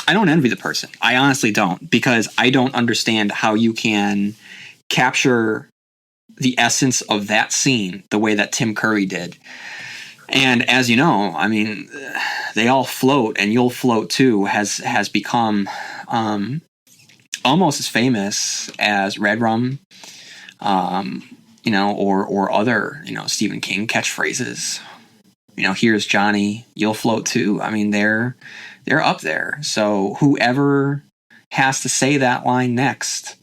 don't envy the person. I honestly don't, because I don't understand how you can capture the essence of that scene the way that Tim Curry did. And as you know, I mean, "They all float" and "You'll float too" has become almost as famous as Red Rum, or other, Stephen King catchphrases. "Here's Johnny, you'll float too." I mean, they're up there. So whoever has to say that line next,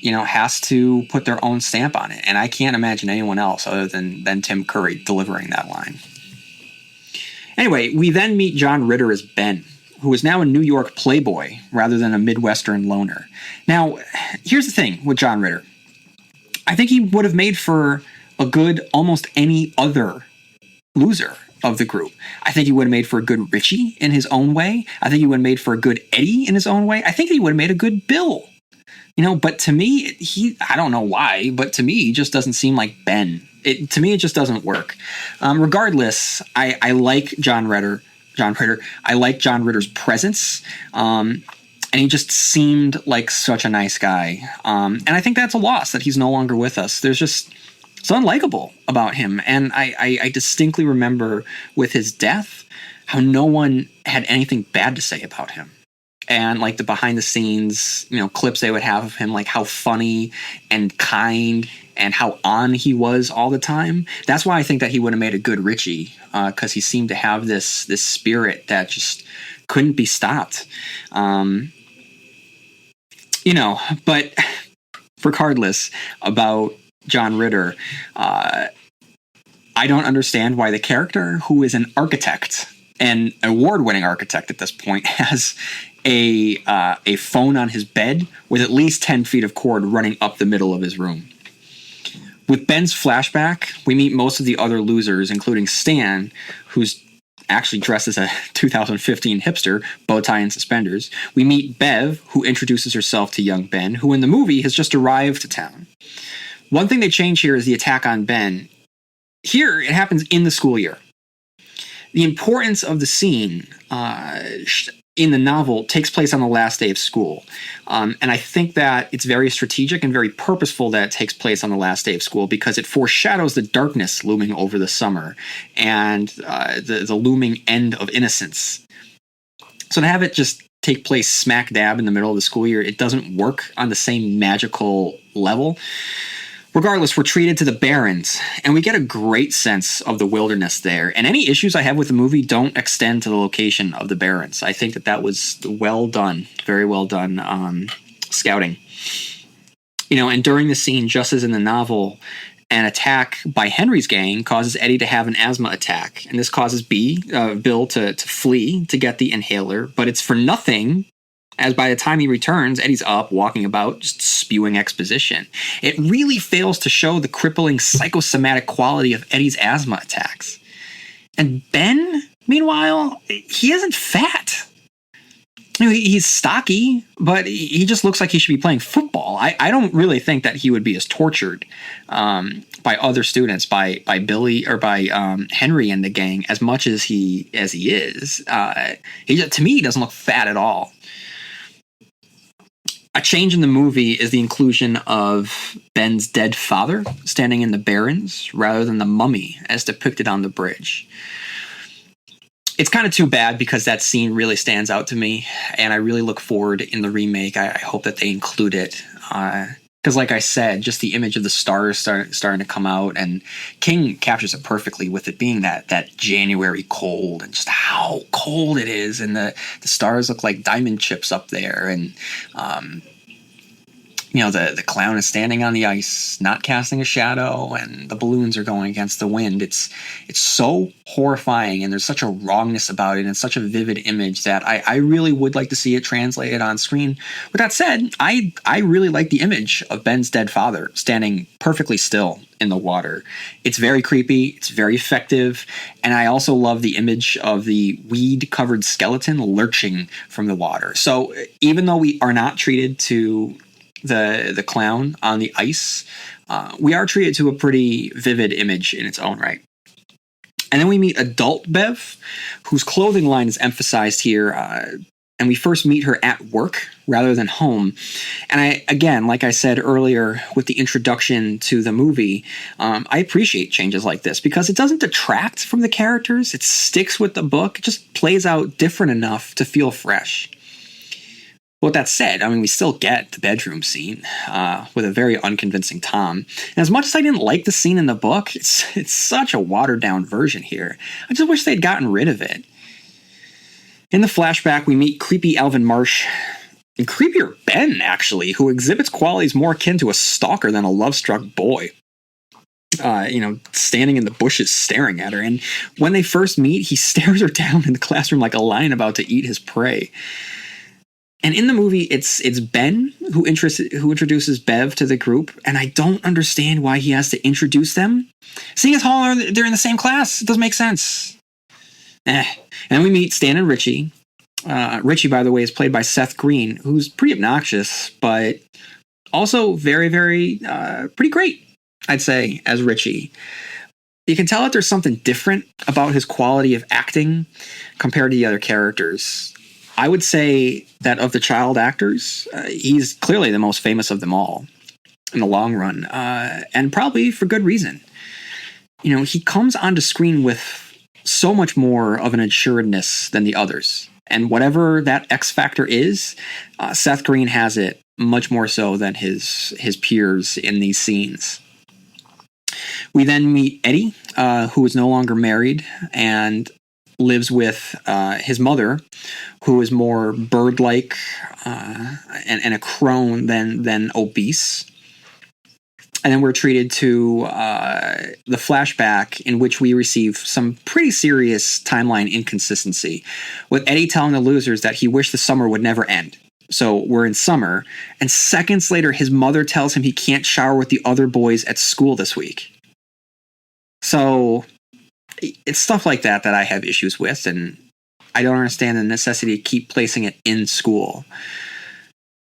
has to put their own stamp on it. And I can't imagine anyone else other than Tim Curry delivering that line. Anyway, we then meet John Ritter as Ben, who is now a New York playboy rather than a Midwestern loner. Now, here's the thing with John Ritter. I think he would have made for a good almost any other loser of the group. I think he would have made for a good Richie in his own way. I think he would have made for a good Eddie in his own way. I think he would have made a good Bill. But to me, I don't know why, but to me, he just doesn't seem like Ben. To me, it just doesn't work. Regardless, I like John Ritter. I like John Ritter's presence. And he just seemed like such a nice guy. And I think that's a loss that he's no longer with us. It's unlikable about him. And I distinctly remember with his death how no one had anything bad to say about him. And like the behind the scenes, clips they would have of him, like how funny and kind and how on he was all the time. That's why I think that he would have made a good Richie, because he seemed to have this spirit that just couldn't be stopped. But regardless about John Ritter, I don't understand why the character, who is an architect, an award-winning architect at this point, has a phone on his bed with at least 10 feet of cord running up the middle of his room. With Ben's flashback, we meet most of the other losers, including Stan, who's actually dressed as a 2015 hipster, bow tie and suspenders. We meet Bev, who introduces herself to young Ben, who in the movie has just arrived to town. One thing they change here is the attack on Ben. Here, it happens in the school year. The importance of the scene in the novel takes place on the last day of school. And I think that it's very strategic and very purposeful that it takes place on the last day of school because it foreshadows the darkness looming over the summer and the looming end of innocence. So to have it just take place smack dab in the middle of the school year, it doesn't work on the same magical level. Regardless, we're treated to the Barrens, and we get a great sense of the wilderness there. And any issues I have with the movie don't extend to the location of the Barrens. I think that was well done, very well done scouting. And during the scene, just as in the novel, an attack by Henry's gang causes Eddie to have an asthma attack. And this causes Bill to flee to get the inhaler, but it's for nothing, as by the time he returns, Eddie's up, walking about, just spewing exposition. It really fails to show the crippling psychosomatic quality of Eddie's asthma attacks. And Ben, meanwhile, he isn't fat. He's stocky, but he just looks like he should be playing football. I don't really think that he would be as tortured by other students, by Billy or by Henry and the gang as much as he is. To me, he doesn't look fat at all. A change in the movie is the inclusion of Ben's dead father standing in the Barrens rather than the mummy as depicted on the bridge. It's kind of too bad because that scene really stands out to me, and I really look forward in the remake. I hope that they include it. Because like I said, just the image of the stars starting to come out, and King captures it perfectly with it being that January cold and just how cold it is, and the stars look like diamond chips up there, and the clown is standing on the ice, not casting a shadow, and the balloons are going against the wind. It's so horrifying, and there's such a wrongness about it, and it's such a vivid image that I really would like to see it translated on screen. With that said, I really like the image of Ben's dead father standing perfectly still in the water. It's very creepy, it's very effective, and I also love the image of the weed-covered skeleton lurching from the water. So even though we are not treated to the clown on the ice, we are treated to a pretty vivid image in its own right. And then we meet adult Bev, whose clothing line is emphasized here, and we first meet her at work rather than home. And again, like I said earlier with the introduction to the movie, I appreciate changes like this because it doesn't detract from the characters. It sticks with the book. It just plays out different enough to feel fresh. With that said, we still get the bedroom scene with a very unconvincing Tom. And as much as I didn't like the scene in the book, it's such a watered-down version here. I just wish they'd gotten rid of it. In the flashback, we meet creepy Alvin Marsh, and creepier Ben, actually, who exhibits qualities more akin to a stalker than a love-struck boy. Standing in the bushes staring at her. And when they first meet, he stares her down in the classroom like a lion about to eat his prey. And in the movie, it's Ben who introduces Bev to the group, and I don't understand why he has to introduce them. Seeing as how they're in the same class, it doesn't make sense. And then we meet Stan and Richie. Richie, by the way, is played by Seth Green, who's pretty obnoxious, but also very, very pretty great, I'd say, as Richie. You can tell that there's something different about his quality of acting compared to the other characters. I would say that of the child actors, he's clearly the most famous of them all in the long run, and probably for good reason. He comes onto screen with so much more of an assuredness than the others. And whatever that X factor is, Seth Green has it much more so than his peers in these scenes. We then meet Eddie, who is no longer married and lives with his mother, who is more bird-like and a crone than obese. And then we're treated to the flashback in which we receive some pretty serious timeline inconsistency, with Eddie telling the losers that he wished the summer would never end. So we're in summer, and seconds later, his mother tells him he can't shower with the other boys at school this week. So it's stuff like that I have issues with, and I don't understand the necessity to keep placing it in school.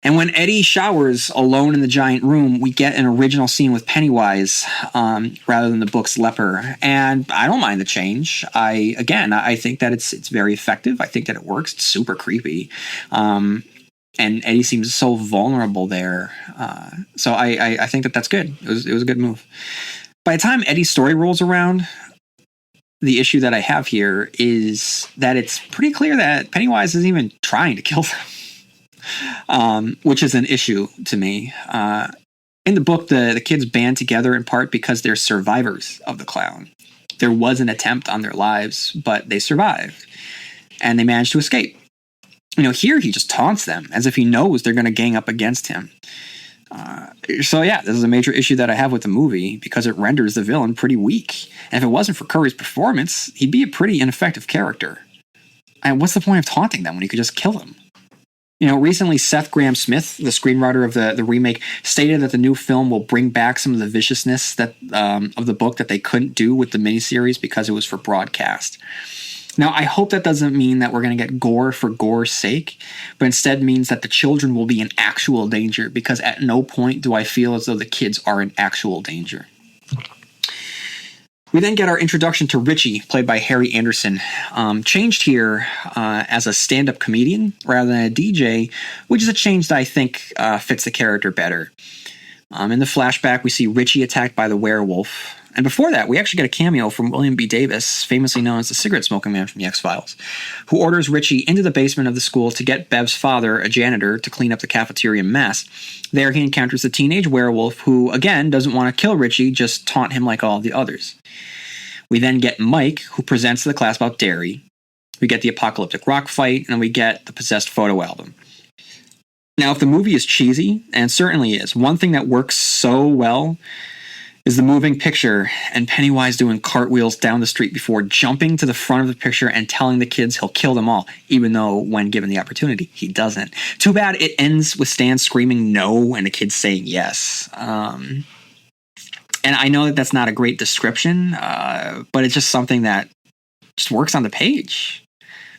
And when Eddie showers alone in the giant room, we get an original scene with Pennywise rather than the book's leper. And I don't mind the change. I think that it's very effective. I think that it works. It's super creepy. And Eddie seems so vulnerable there. So I think that that's good. It was a good move. By the time Eddie's story rolls around, the issue that I have here is that it's pretty clear that Pennywise isn't even trying to kill them. Which is an issue to me. In the book, the kids band together in part because they're survivors of the clown. There was an attempt on their lives, but they survived. And they managed to escape. Here he just taunts them as if he knows they're going to gang up against him. This is a major issue that I have with the movie because it renders the villain pretty weak. And if it wasn't for Curry's performance, he'd be a pretty ineffective character. And what's the point of taunting them when you could just kill them? Recently Seth Grahame-Smith, the screenwriter of the remake, stated that the new film will bring back some of the viciousness that of the book that they couldn't do with the miniseries because it was for broadcast. Now, I hope that doesn't mean that we're going to get gore for gore's sake, but instead means that the children will be in actual danger, because at no point do I feel as though the kids are in actual danger. We then get our introduction to Richie, played by Harry Anderson, changed here as a stand-up comedian rather than a DJ, which is a change that I think fits the character better. In the flashback, we see Richie attacked by the werewolf. And before that, we actually get a cameo from William B. Davis, famously known as the cigarette-smoking man from the X-Files, who orders Richie into the basement of the school to get Bev's father, a janitor, to clean up the cafeteria mess. There he encounters the teenage werewolf who, again, doesn't want to kill Richie, just taunt him like all the others. We then get Mike, who presents to the class about Derry. We get the apocalyptic rock fight, and we get the possessed photo album. Now, if the movie is cheesy, and it certainly is, one thing that works so well is the moving picture and Pennywise doing cartwheels down the street before jumping to the front of the picture and telling the kids he'll kill them all, even though when given the opportunity, he doesn't. Too bad it ends with Stan screaming no and the kids saying yes. And I know that that's not a great description, but it's just something that just works on the page.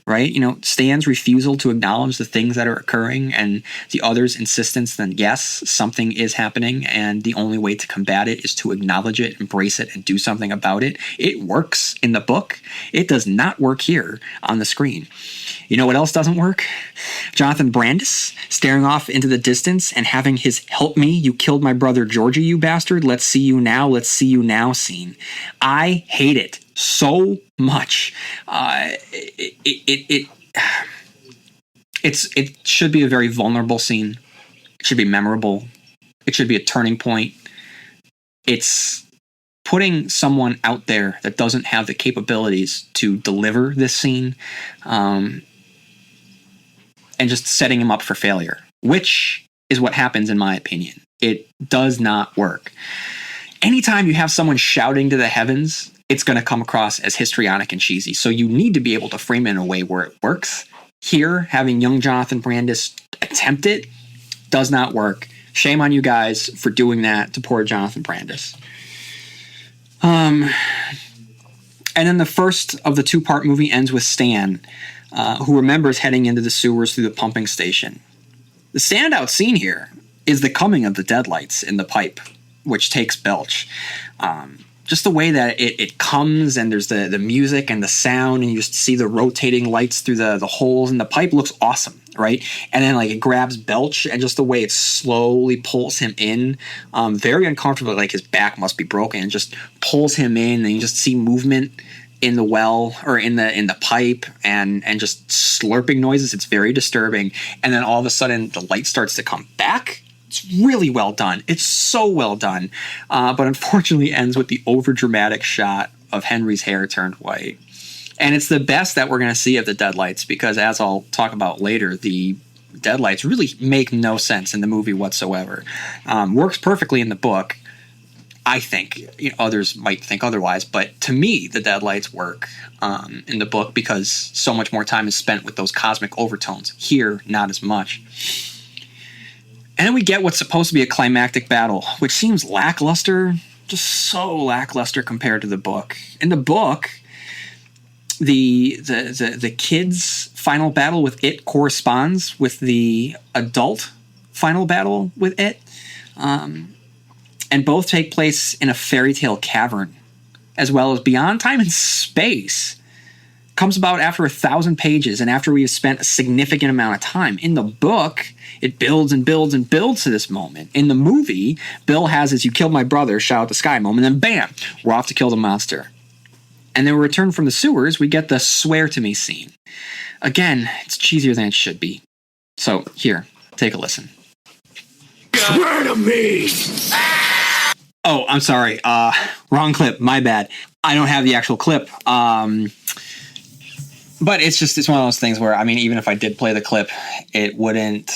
Right? Stan's refusal to acknowledge the things that are occurring and the other's insistence that yes, something is happening and the only way to combat it is to acknowledge it, embrace it, and do something about it. It works in the book. It does not work here on the screen. You know what else doesn't work? Jonathan Brandis staring off into the distance and having his "help me, you killed my brother Georgie, you bastard, let's see you now scene. I hate it so much. It should be a very vulnerable scene. It should be memorable. It should be a turning point. It's putting someone out there that doesn't have the capabilities to deliver this scene, and just setting him up for failure, which is what happens in my opinion. It does not work. Anytime you have someone shouting to the heavens, it's going to come across as histrionic and cheesy. So you need to be able to frame it in a way where it works. Here, having young Jonathan Brandis attempt it does not work. Shame on you guys for doing that to poor Jonathan Brandis. And then the first of the two-part movie ends with Stan, who remembers heading into the sewers through the pumping station. The standout scene here is the coming of the deadlights in the pipe, which takes Belch. Just the way that it comes, and there's the music and the sound, and you just see the rotating lights through the holes in the pipe looks awesome, right? And then it grabs Belch, and just the way it slowly pulls him in, very uncomfortable, like his back must be broken, and just pulls him in, and you just see movement in the well or in the pipe and just slurping noises. It's very disturbing. And then all of a sudden the light starts to come back. It's really well done. It's so well done. But unfortunately ends with the overdramatic shot of Henry's hair turned white. And it's the best that we're going to see of the deadlights, because as I'll talk about later, the deadlights really make no sense in the movie whatsoever. Works perfectly in the book. I think, others might think otherwise, but to me, the Deadlights work in the book because so much more time is spent with those cosmic overtones. Here, not as much. And then we get what's supposed to be a climactic battle, which seems lackluster, just so lackluster compared to the book. In the book, the kid's final battle with it corresponds with the adult final battle with it. And both take place in a fairy tale cavern, as well as beyond time and space. Comes about after 1,000 pages and after we have spent a significant amount of time. In the book, it builds and builds and builds to this moment. In the movie, Bill has his "you killed my brother, shout out the sky" moment, and then bam, we're off to kill the monster. And then we return from the sewers, we get the "swear to me" scene. Again, it's cheesier than it should be. So here, take a listen. Swear to me! Oh, I'm sorry. Wrong clip. My bad. I don't have the actual clip. But it's one of those things where, I mean, even if I did play the clip, it wouldn't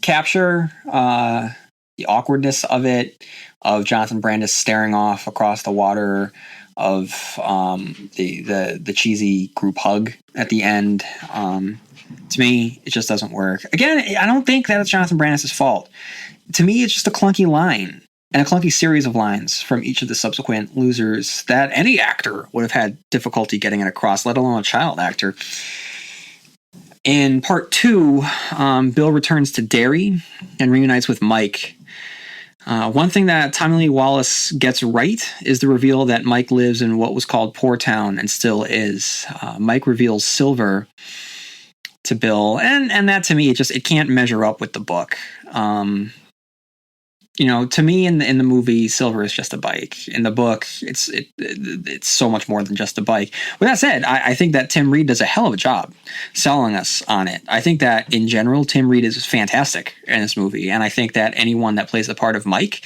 capture the awkwardness of it, of Jonathan Brandis staring off across the water, of the cheesy group hug at the end. To me, it just doesn't work. Again, I don't think that it's Jonathan Brandis' fault. To me, it's just a clunky line. And a clunky series of lines from each of the subsequent losers that any actor would have had difficulty getting it across, let alone a child actor. In part 2, Bill returns to Derry and reunites with Mike. One thing that Tommy Lee Wallace gets right is the reveal that Mike lives in what was called Poor Town and still is. Mike reveals Silver to Bill, and that to me, it can't measure up with the book. To me, in the movie, Silver is just a bike. In the book, it's so much more than just a bike. With that said, I think that Tim Reed does a hell of a job selling us on it. I think that, in general, Tim Reed is fantastic in this movie. And I think that anyone that plays the part of Mike,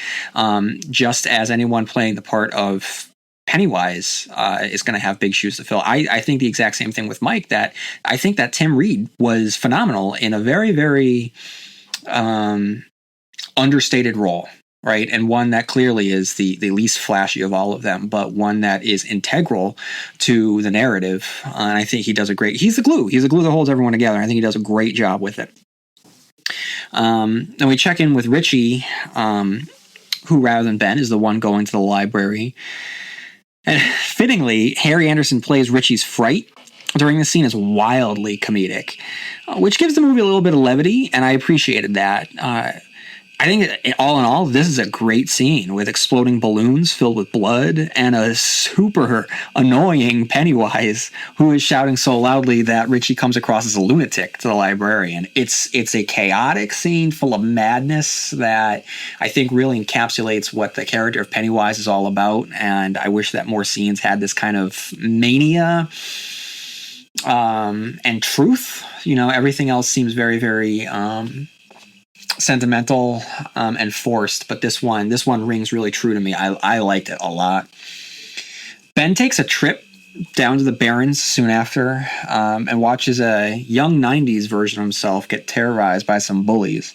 just as anyone playing the part of Pennywise is going to have big shoes to fill. I think the exact same thing with Mike, that I think that Tim Reed was phenomenal in a very, very understated role, right? And one that clearly is the least flashy of all of them, but one that is integral to the narrative. And I think he does he's the glue. He's the glue that holds everyone together. I think he does a great job with it. And we check in with Richie, who rather than Ben is the one going to the library. And fittingly, Harry Anderson plays Richie's fright during the scene is wildly comedic, which gives the movie a little bit of levity, and I appreciated that. I think all in all, this is a great scene with exploding balloons filled with blood and a super annoying Pennywise who is shouting so loudly that Richie comes across as a lunatic to the librarian. It's a chaotic scene full of madness that I think really encapsulates what the character of Pennywise is all about, and I wish that more scenes had this kind of mania and truth. Everything else seems very, very sentimental and forced, but this one rings really true to me. I liked it a lot. Ben takes a trip down to the Barrens soon after and watches a young 90s version of himself get terrorized by some bullies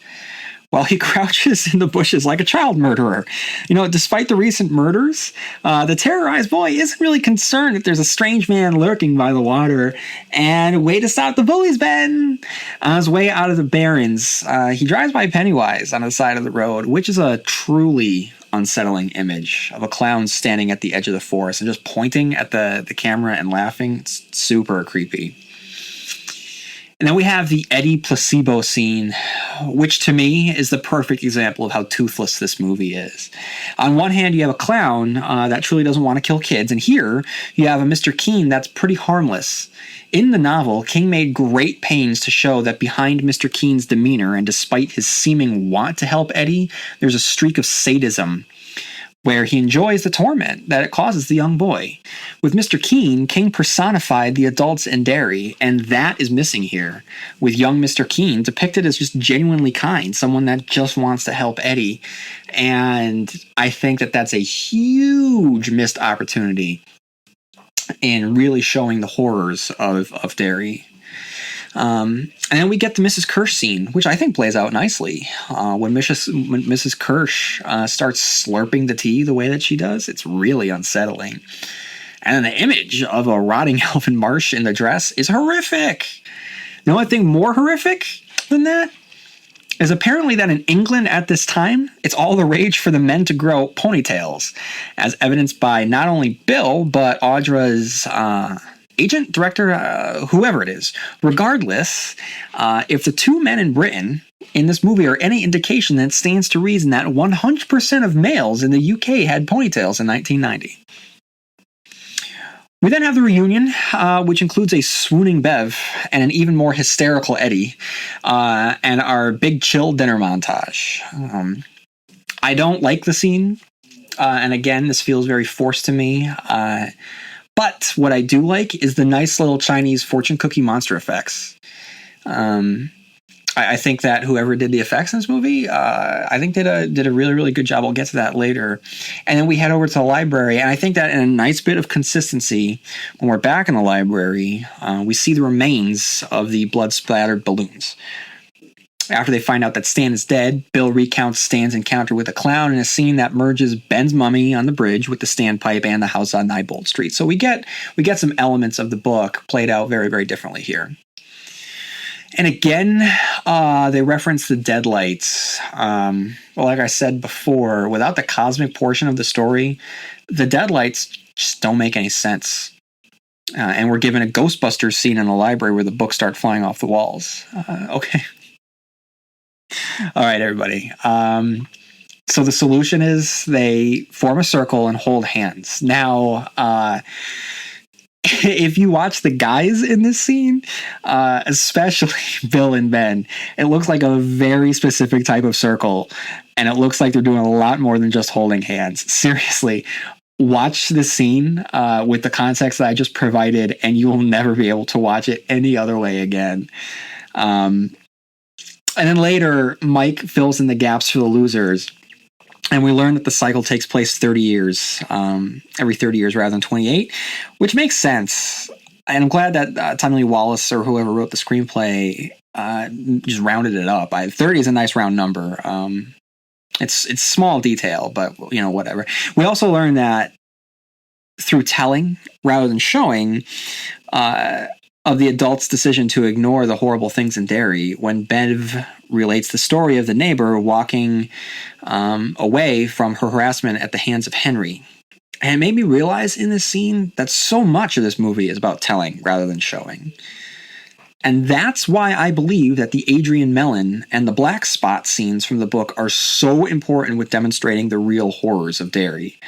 while he crouches in the bushes like a child murderer. Despite the recent murders, the terrorized boy isn't really concerned if there's a strange man lurking by the water. And way to stop the bullies, Ben! On his way out of the Barrens, he drives by Pennywise on the side of the road, which is a truly unsettling image of a clown standing at the edge of the forest and just pointing at the camera and laughing. It's super creepy. And then we have the Eddie placebo scene, which to me is the perfect example of how toothless this movie is. On one hand, you have a clown that truly doesn't want to kill kids, and here you have a Mr. Keen that's pretty harmless. In the novel, King made great pains to show that behind Mr. Keen's demeanor, and despite his seeming want to help Eddie, there's a streak of sadism, where he enjoys the torment that it causes the young boy. With Mr. Keen, King personified the adults in Derry, and that is missing here, with young Mr. Keen depicted as just genuinely kind, someone that just wants to help Eddie. And I think that that's a huge missed opportunity in really showing the horrors of Derry. And then we get the Mrs. Kirsch scene, which I think plays out nicely. When Mrs. Kirsch starts slurping the tea the way that she does, it's really unsettling. And then the image of a rotting elfin marsh in the dress is horrific. The only thing more horrific than that is apparently that in England at this time, it's all the rage for the men to grow ponytails, as evidenced by not only Bill, but Audra's agent, director, whoever it is. Regardless, if the two men in Britain in this movie are any indication, then it stands to reason that 100% of males in the UK had ponytails in 1990. We then have the reunion, which includes a swooning Bev and an even more hysterical Eddie, and our big chill dinner montage. I don't like the scene, and again, this feels very forced to me. But what I do like is the nice little Chinese fortune cookie monster effects. I think that whoever did the effects in this movie, I think did a really, really good job. I'll get to that later. And then we head over to the library, and I think that in a nice bit of consistency, when we're back in the library, we see the remains of the blood-splattered balloons. After they find out that Stan is dead, Bill recounts Stan's encounter with a clown in a scene that merges Ben's mummy on the bridge with the standpipe and the house on Nightbolt Street. So we get some elements of the book played out very, very differently here. And again, they reference the deadlights. Well, like I said before, without the cosmic portion of the story, the deadlights just don't make any sense. And we're given a Ghostbusters scene in the library where the books start flying off the walls. Okay. All right, everybody. So the solution is they form a circle and hold hands. Now, if you watch the guys in this scene, especially Bill and Ben, it looks like a very specific type of circle, and it looks like they're doing a lot more than just holding hands. Seriously, watch this scene with the context that I just provided, and you will never be able to watch it any other way again. And then later, Mike fills in the gaps for the losers. And we learn that the cycle takes place 30 years, every 30 years rather than 28, which makes sense. And I'm glad that Tommy Lee Wallace or whoever wrote the screenplay just rounded it up. 30 is a nice round number. It's small detail, but whatever. We also learn that through telling rather than showing of the adult's decision to ignore the horrible things in Derry, when Bev relates the story of the neighbor walking away from her harassment at the hands of Henry. And it made me realize in this scene that so much of this movie is about telling rather than showing. And that's why I believe that the Adrian Mellon and the Black Spot scenes from the book are so important with demonstrating the real horrors of Derry.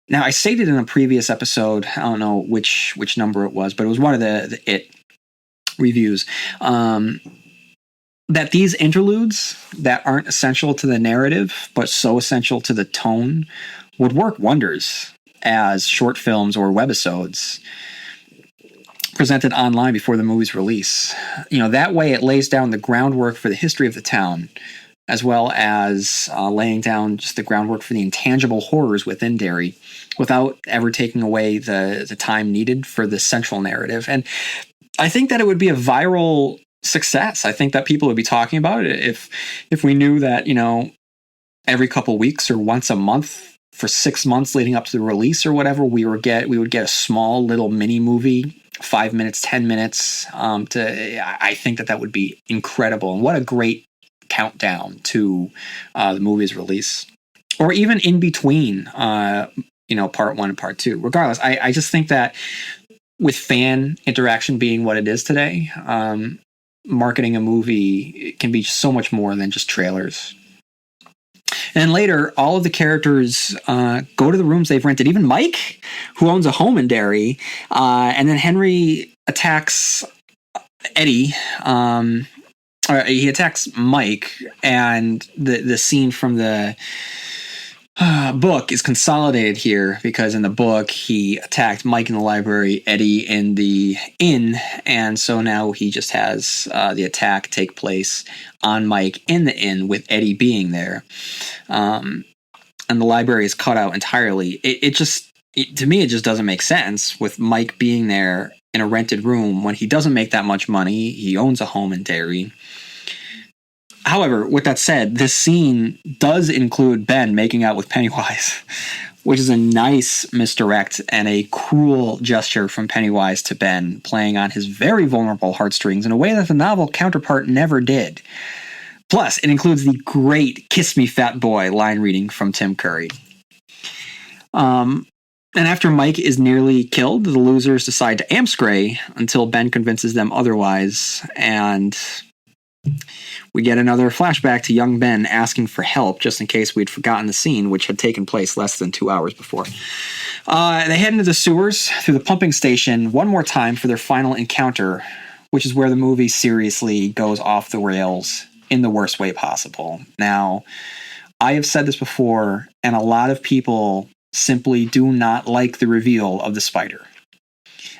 Now, I stated in a previous episode, I don't know which number it was, but it was one of the It reviews, that these interludes that aren't essential to the narrative, but so essential to the tone, would work wonders as short films or webisodes presented online before the movie's release. That way it lays down the groundwork for the history of the town, as well as laying down just the groundwork for the intangible horrors within Derry, without ever taking away the time needed for the central narrative. And I think that it would be a viral success. I think that people would be talking about it if we knew that, every couple weeks or once a month for 6 months leading up to the release or whatever, we would get a small little mini movie, 5 minutes, 10 minutes. I think that would be incredible. And what a great countdown to the movie's release, or even in between, part 1 and part 2. Regardless, I just think that with fan interaction being what it is today, marketing a movie can be so much more than just trailers. And later, all of the characters go to the rooms they've rented. Even Mike, who owns a home in Derry, and then Henry attacks Eddie. He attacks Mike, and the scene from the book is consolidated here because in the book he attacked Mike in the library, Eddie in the inn, and so now he just has the attack take place on Mike in the inn with Eddie being there, and the library is cut out entirely. To me it just doesn't make sense with Mike being there in a rented room when he doesn't make that much money. He owns a home in Derry. However, with that said, this scene does include Ben making out with Pennywise, which is a nice misdirect and a cruel gesture from Pennywise to Ben, playing on his very vulnerable heartstrings in a way that the novel counterpart never did. Plus, it includes the great "Kiss Me, Fat Boy" line reading from Tim Curry. And after Mike is nearly killed, the losers decide to amscray until Ben convinces them otherwise, and we get another flashback to young Ben asking for help, just in case we'd forgotten the scene, which had taken place less than 2 hours before. They head into the sewers through the pumping station one more time for their final encounter, which is where the movie seriously goes off the rails in the worst way possible. Now, I have said this before, and a lot of people simply do not like the reveal of the spider.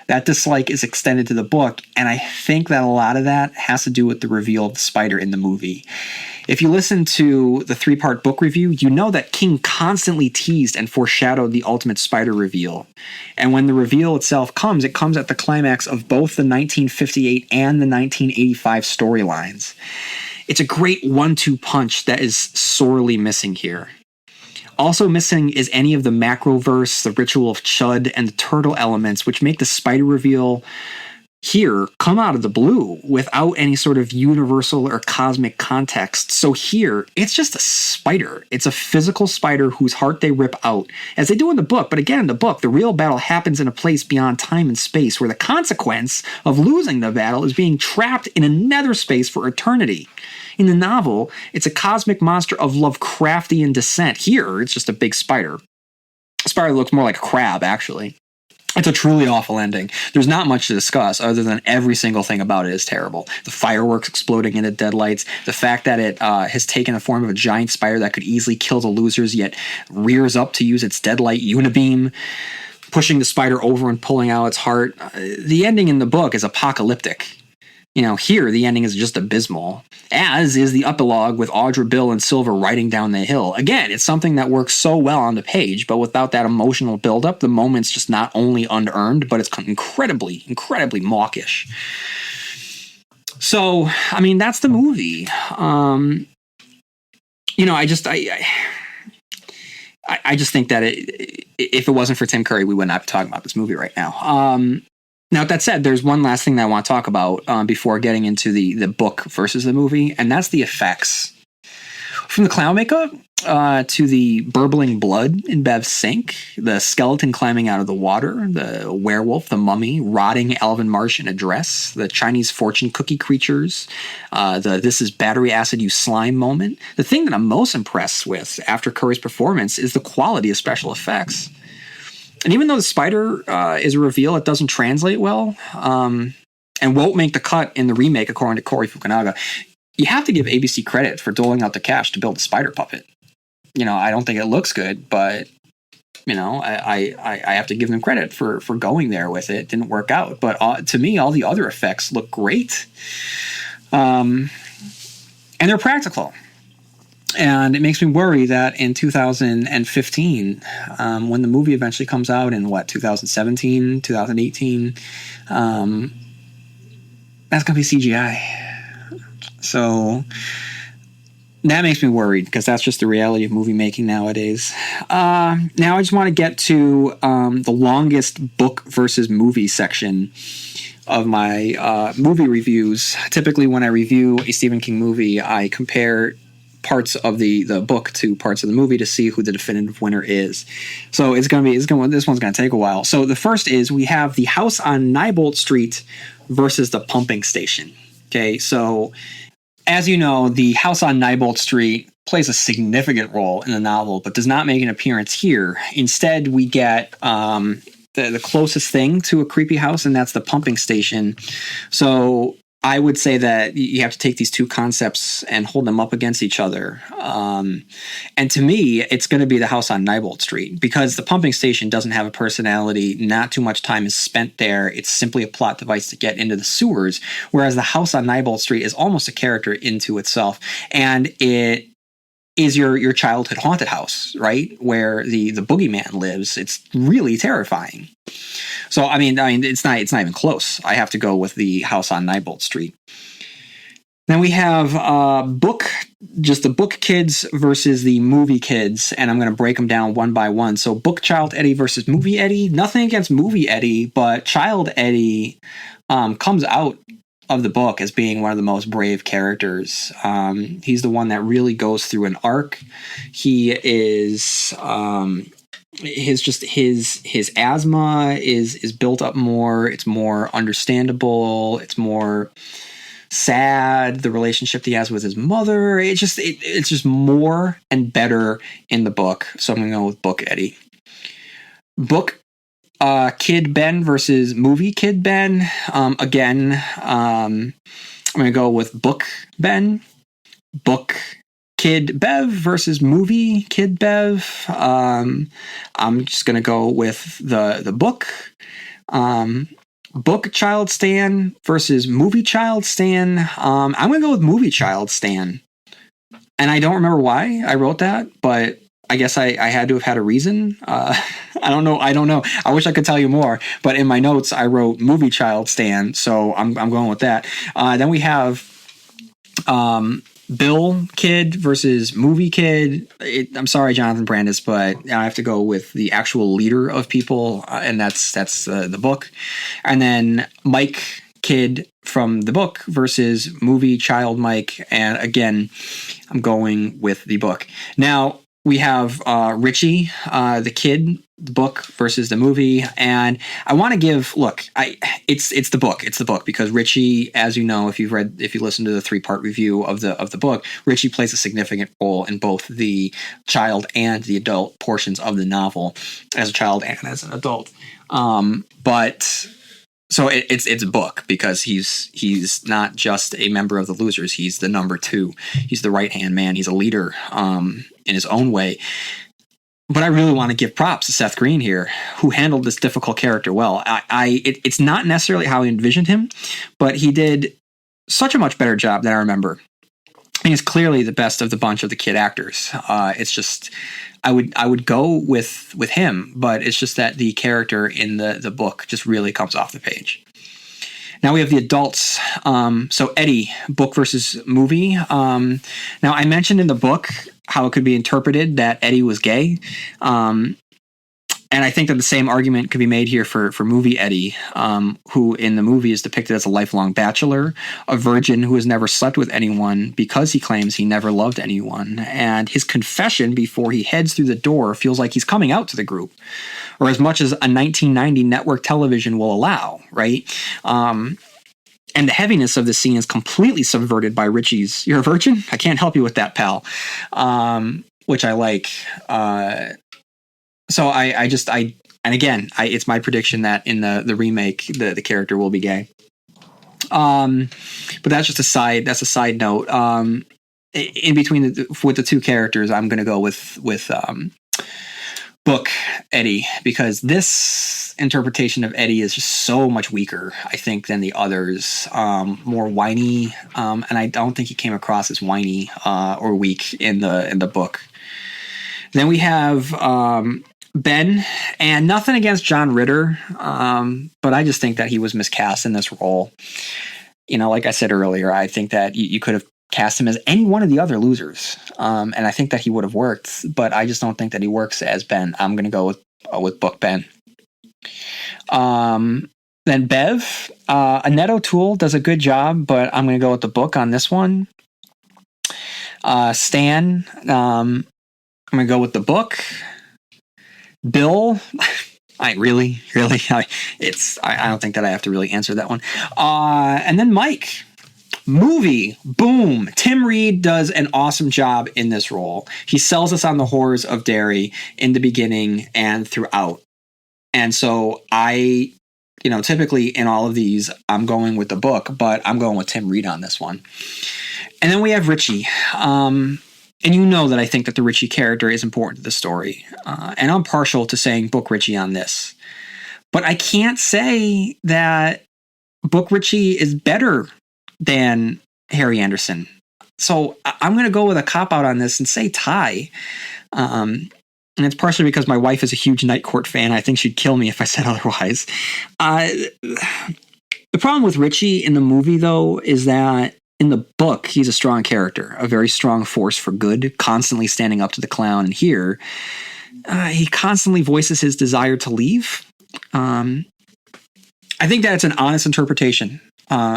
That dislike is extended to the book, and I think that a lot of that has to do with the reveal of the spider in the movie. If you listen to the 3-part book review, you know that King constantly teased and foreshadowed the ultimate spider reveal. And when the reveal itself comes, it comes at the climax of both the 1958 and the 1985 storylines. It's a great 1-2 punch that is sorely missing here. Also missing is any of the macroverse, the ritual of Chud, and the turtle elements, which make the spider reveal here come out of the blue without any sort of universal or cosmic context. So here, it's just a spider. It's a physical spider whose heart they rip out, as they do in the book. But again, in the book, the real battle happens in a place beyond time and space, where the consequence of losing the battle is being trapped in another space for eternity. In the novel, it's a cosmic monster of Lovecraftian descent. Here, it's just a big spider. The spider looks more like a crab, actually. It's a truly awful ending. There's not much to discuss other than every single thing about it is terrible. The fireworks exploding into deadlights, the fact that it has taken the form of a giant spider that could easily kill the losers, yet rears up to use its deadlight unibeam, pushing the spider over and pulling out its heart. The ending in the book is apocalyptic. You know, here the ending is just abysmal, as is the epilogue with Audra, Bill, and Silver riding down the hill. Again, it's something that works so well on the page, but without that emotional buildup, the moment's just not only unearned, but it's incredibly, incredibly mawkish. So, I mean, that's the movie. You know, I just think that if it wasn't for Tim Curry, we would not be talking about this movie right now. Now, with that said, there's one last thing that I want to talk about before getting into the book versus the movie, and that's the effects. From the clown makeup to the burbling blood in Bev's sink, the skeleton climbing out of the water, the werewolf, the mummy, rotting Alvin Marsh in a dress, the Chinese fortune cookie creatures, the "this is battery acid, you slime" moment. The thing that I'm most impressed with after Curry's performance is the quality of special effects. And even though the spider is a reveal, it doesn't translate well and won't make the cut in the remake, according to Corey Fukunaga. You have to give ABC credit for doling out the cash to build the spider puppet. You know, I don't think it looks good, but, you know, I have to give them credit for going there with it. It didn't work out. But to me, all the other effects look great. And they're practical. And it makes me worry that in 2015, when the movie eventually comes out in 2017, 2018, that's going to be CGI. So that makes me worried, because that's just the reality of movie making nowadays. Now I just want to get to the longest book versus movie section of my movie reviews. Typically, when I review a Stephen King movie, I compare parts of the book to parts of the movie to see who the definitive winner is. So this one's going to take a while. So the first is we have the house on Neibolt Street versus the pumping station. Okay, so as you know, the house on Neibolt Street plays a significant role in the novel, but does not make an appearance here. Instead, we get the closest thing to a creepy house, and that's the pumping station. So I would say that you have to take these two concepts and hold them up against each other. And to me, it's going to be the house on Neibolt Street, because the pumping station doesn't have a personality. Not too much time is spent there. It's simply a plot device to get into the sewers, whereas the house on Neibolt Street is almost a character into itself. And it is your childhood haunted house, right? Where the boogeyman lives. It's really terrifying. So I mean, it's not even close. I have to go with the House on Neibolt Street. Then we have the book kids versus the movie kids, and I'm going to break them down one by one. So book child Eddie versus movie Eddie. Nothing against movie Eddie, but child Eddie comes out of the book as being one of the most brave characters. He's the one that really goes through an arc. He is his asthma is built up more. It's more understandable. It's more sad. The relationship he has with his mother. It's just more and better in the book. So I'm gonna go with book Eddie. Book Kid Ben versus movie Kid Ben. Again, I'm going to go with book Ben. Book Kid Bev versus movie Kid Bev. I'm just going to go with the book. Book Child Stan versus movie Child Stan. I'm going to go with movie Child Stan. And I don't remember why I wrote that, but I guess I had to have had a reason. I don't know. I wish I could tell you more, but in my notes I wrote movie child Stan, so I'm going with that. Then we have Bill Kid versus movie Kid. I'm sorry, Jonathan Brandis, but I have to go with the actual leader of people, and that's the book. And then Mike Kid from the book versus movie child Mike, and again, I'm going with the book. Now we have Richie, the kid, the book versus the movie, and I want to give. Look, it's the book. It's the book because Richie, as you know, if you listen to the 3-part review of the book, Richie plays a significant role in both the child and the adult portions of the novel, as a child and as an adult. But so it's a book because he's not just a member of the Losers. He's the number 2. He's the right-hand man. He's a leader in his own way. But I really want to give props to Seth Green here, who handled this difficult character well. It's not necessarily how I envisioned him, but he did such a much better job than I remember. I think it's clearly the best of the bunch of the kid actors. It's just I would go with him, but it's just that the character in the book just really comes off the page. Now we have the adults. So Eddie, book versus movie. Now I mentioned in the book how it could be interpreted that Eddie was gay. And I think that the same argument could be made here for movie Eddie, who in the movie is depicted as a lifelong bachelor, a virgin who has never slept with anyone because he claims he never loved anyone. And his confession before he heads through the door feels like he's coming out to the group, or as much as a 1990 network television will allow, right? And the heaviness of the scene is completely subverted by Richie's "You're a virgin? I can't help you with that, pal," which I like. So it's my prediction that in the remake, the character will be gay. But that's just a side note. In between with the two characters, I'm going to go with book Eddie, because this interpretation of Eddie is just so much weaker, I think, than the others. More whiny, and I don't think he came across as whiny or weak in the book. Then we have Ben, and nothing against John Ritter, but I just think that he was miscast in this role. You know, like I said earlier, I think that you could have cast him as any one of the other Losers, and I think that he would have worked, but I just don't think that he works as Ben. I'm going to go with book Ben. Then Bev, Annette O'Toole does a good job, but I'm going to go with the book on this one. Stan, I'm going to go with the book. Bill, I don't think that I have to really answer that one. And then Mike, movie, boom. Tim Reed does an awesome job in this role. He sells us on the horrors of Derry in the beginning and throughout. And so typically in all of these, I'm going with the book, but I'm going with Tim Reed on this one. And then we have Richie. And you know that I think that the Richie character is important to the story. And I'm partial to saying book Richie on this. But I can't say that book Richie is better than Harry Anderson. So I'm going to go with a cop-out on this and say tie. and it's partially because my wife is a huge Night Court fan. I think she'd kill me if I said otherwise. The problem with Richie in the movie, though, is that in the book, he's a strong character, a very strong force for good, constantly standing up to the clown. And here, he constantly voices his desire to leave. I think that it's an honest interpretation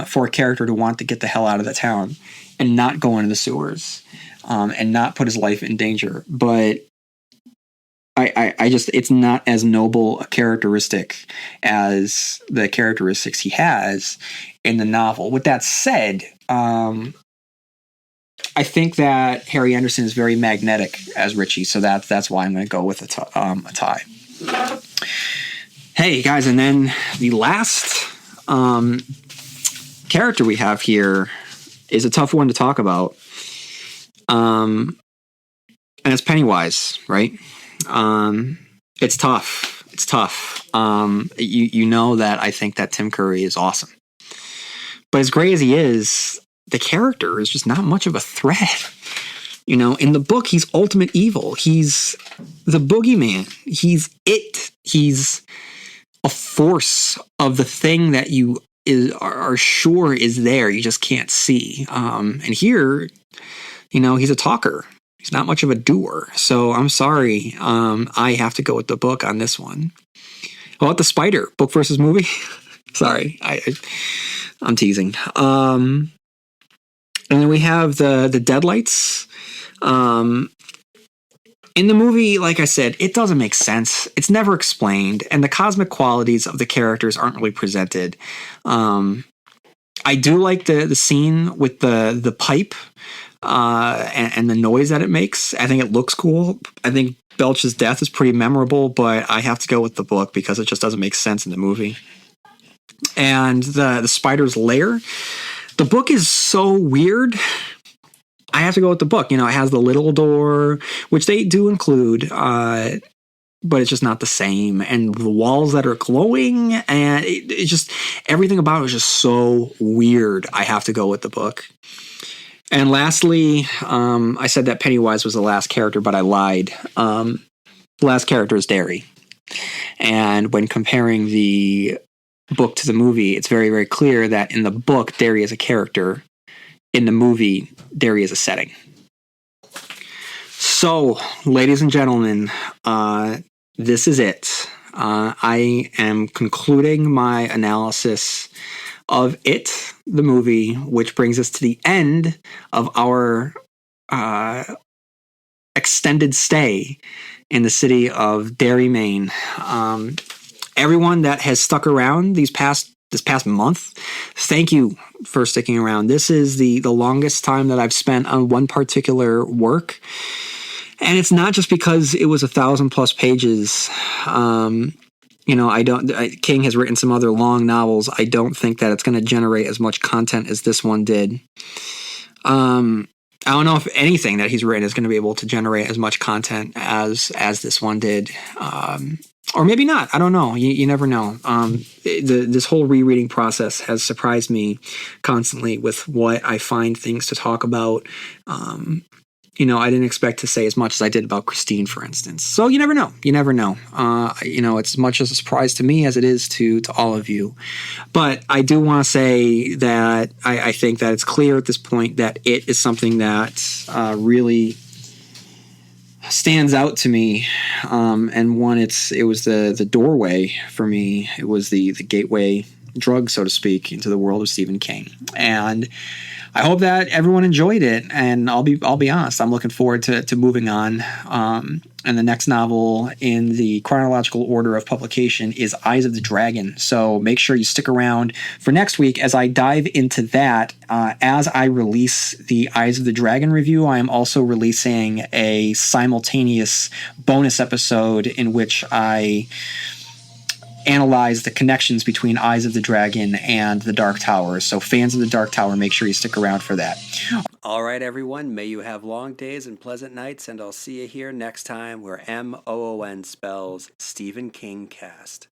for a character to want to get the hell out of the town and not go into the sewers and not put his life in danger. But I just, it's not as noble a characteristic as the characteristics he has in the novel. With that said, I think that Harry Anderson is very magnetic as Richie, so that's why I'm going to go with a tie. Hey guys, and then the last character we have here is a tough one to talk about, and it's Pennywise, right? It's tough. It's tough. You know that I think that Tim Curry is awesome, but as great as he is, the character is just not much of a threat. You know, in the book, he's ultimate evil. He's the boogeyman. He's it. He's a force of the thing that you are sure is there. You just can't see. And here, you know, he's a talker. He's not much of a doer. So I'm sorry. I have to go with the book on this one. How about the spider? Book versus movie? Sorry. I'm teasing. And then we have the deadlights. In the movie, like I said, it doesn't make sense. It's never explained, and the cosmic qualities of the characters aren't really presented. I do like the scene with the pipe and the noise that it makes. I think it looks cool. I think Belch's death is pretty memorable, but I have to go with the book because it just doesn't make sense in the movie. And the spider's lair. The book is so weird. I have to go with the book. You know, it has the little door, which they do include, but it's just not the same. And the walls that are glowing, and it just, everything about it is just so weird. I have to go with the book. And lastly, I said that Pennywise was the last character, but I lied. The last character is Derry. And when comparing the book to the movie, it's very, very clear that in the book, Derry is a character. In the movie, Derry is a setting. So, ladies and gentlemen, this is it. I am concluding my analysis of It, the movie, which brings us to the end of our extended stay in the city of Derry, Maine. Everyone that has stuck around this past month, thank you for sticking around. This is the longest time that I've spent on one particular work. And it's not just because it was 1,000+ pages. You know, King has written some other long novels. I don't think that it's going to generate as much content as this one did. I don't know if anything that he's written is going to be able to generate as much content as this one did. Or maybe not. I don't know. You never know. This whole rereading process has surprised me constantly with what I find things to talk about. You know, I didn't expect to say as much as I did about Christine, for instance. So you never know. You never know. You know, it's as much as a surprise to me as it is to all of you. But I do want to say that I think that it's clear at this point that it is something that really stands out to me, and one, it was the doorway for me. It was the gateway drug, so to speak, into the world of Stephen King. And I hope that everyone enjoyed it. And I'll be honest, I'm looking forward to moving on. And the next novel in the chronological order of publication is Eyes of the Dragon. So make sure you stick around for next week as I dive into that. As I release the Eyes of the Dragon review, I am also releasing a simultaneous bonus episode in which I analyze the connections between Eyes of the Dragon and The Dark Tower. So fans of The Dark Tower, make sure you stick around for that. All right, everyone. May you have long days and pleasant nights, and I'll see you here next time where MOON spells Stephen King Cast.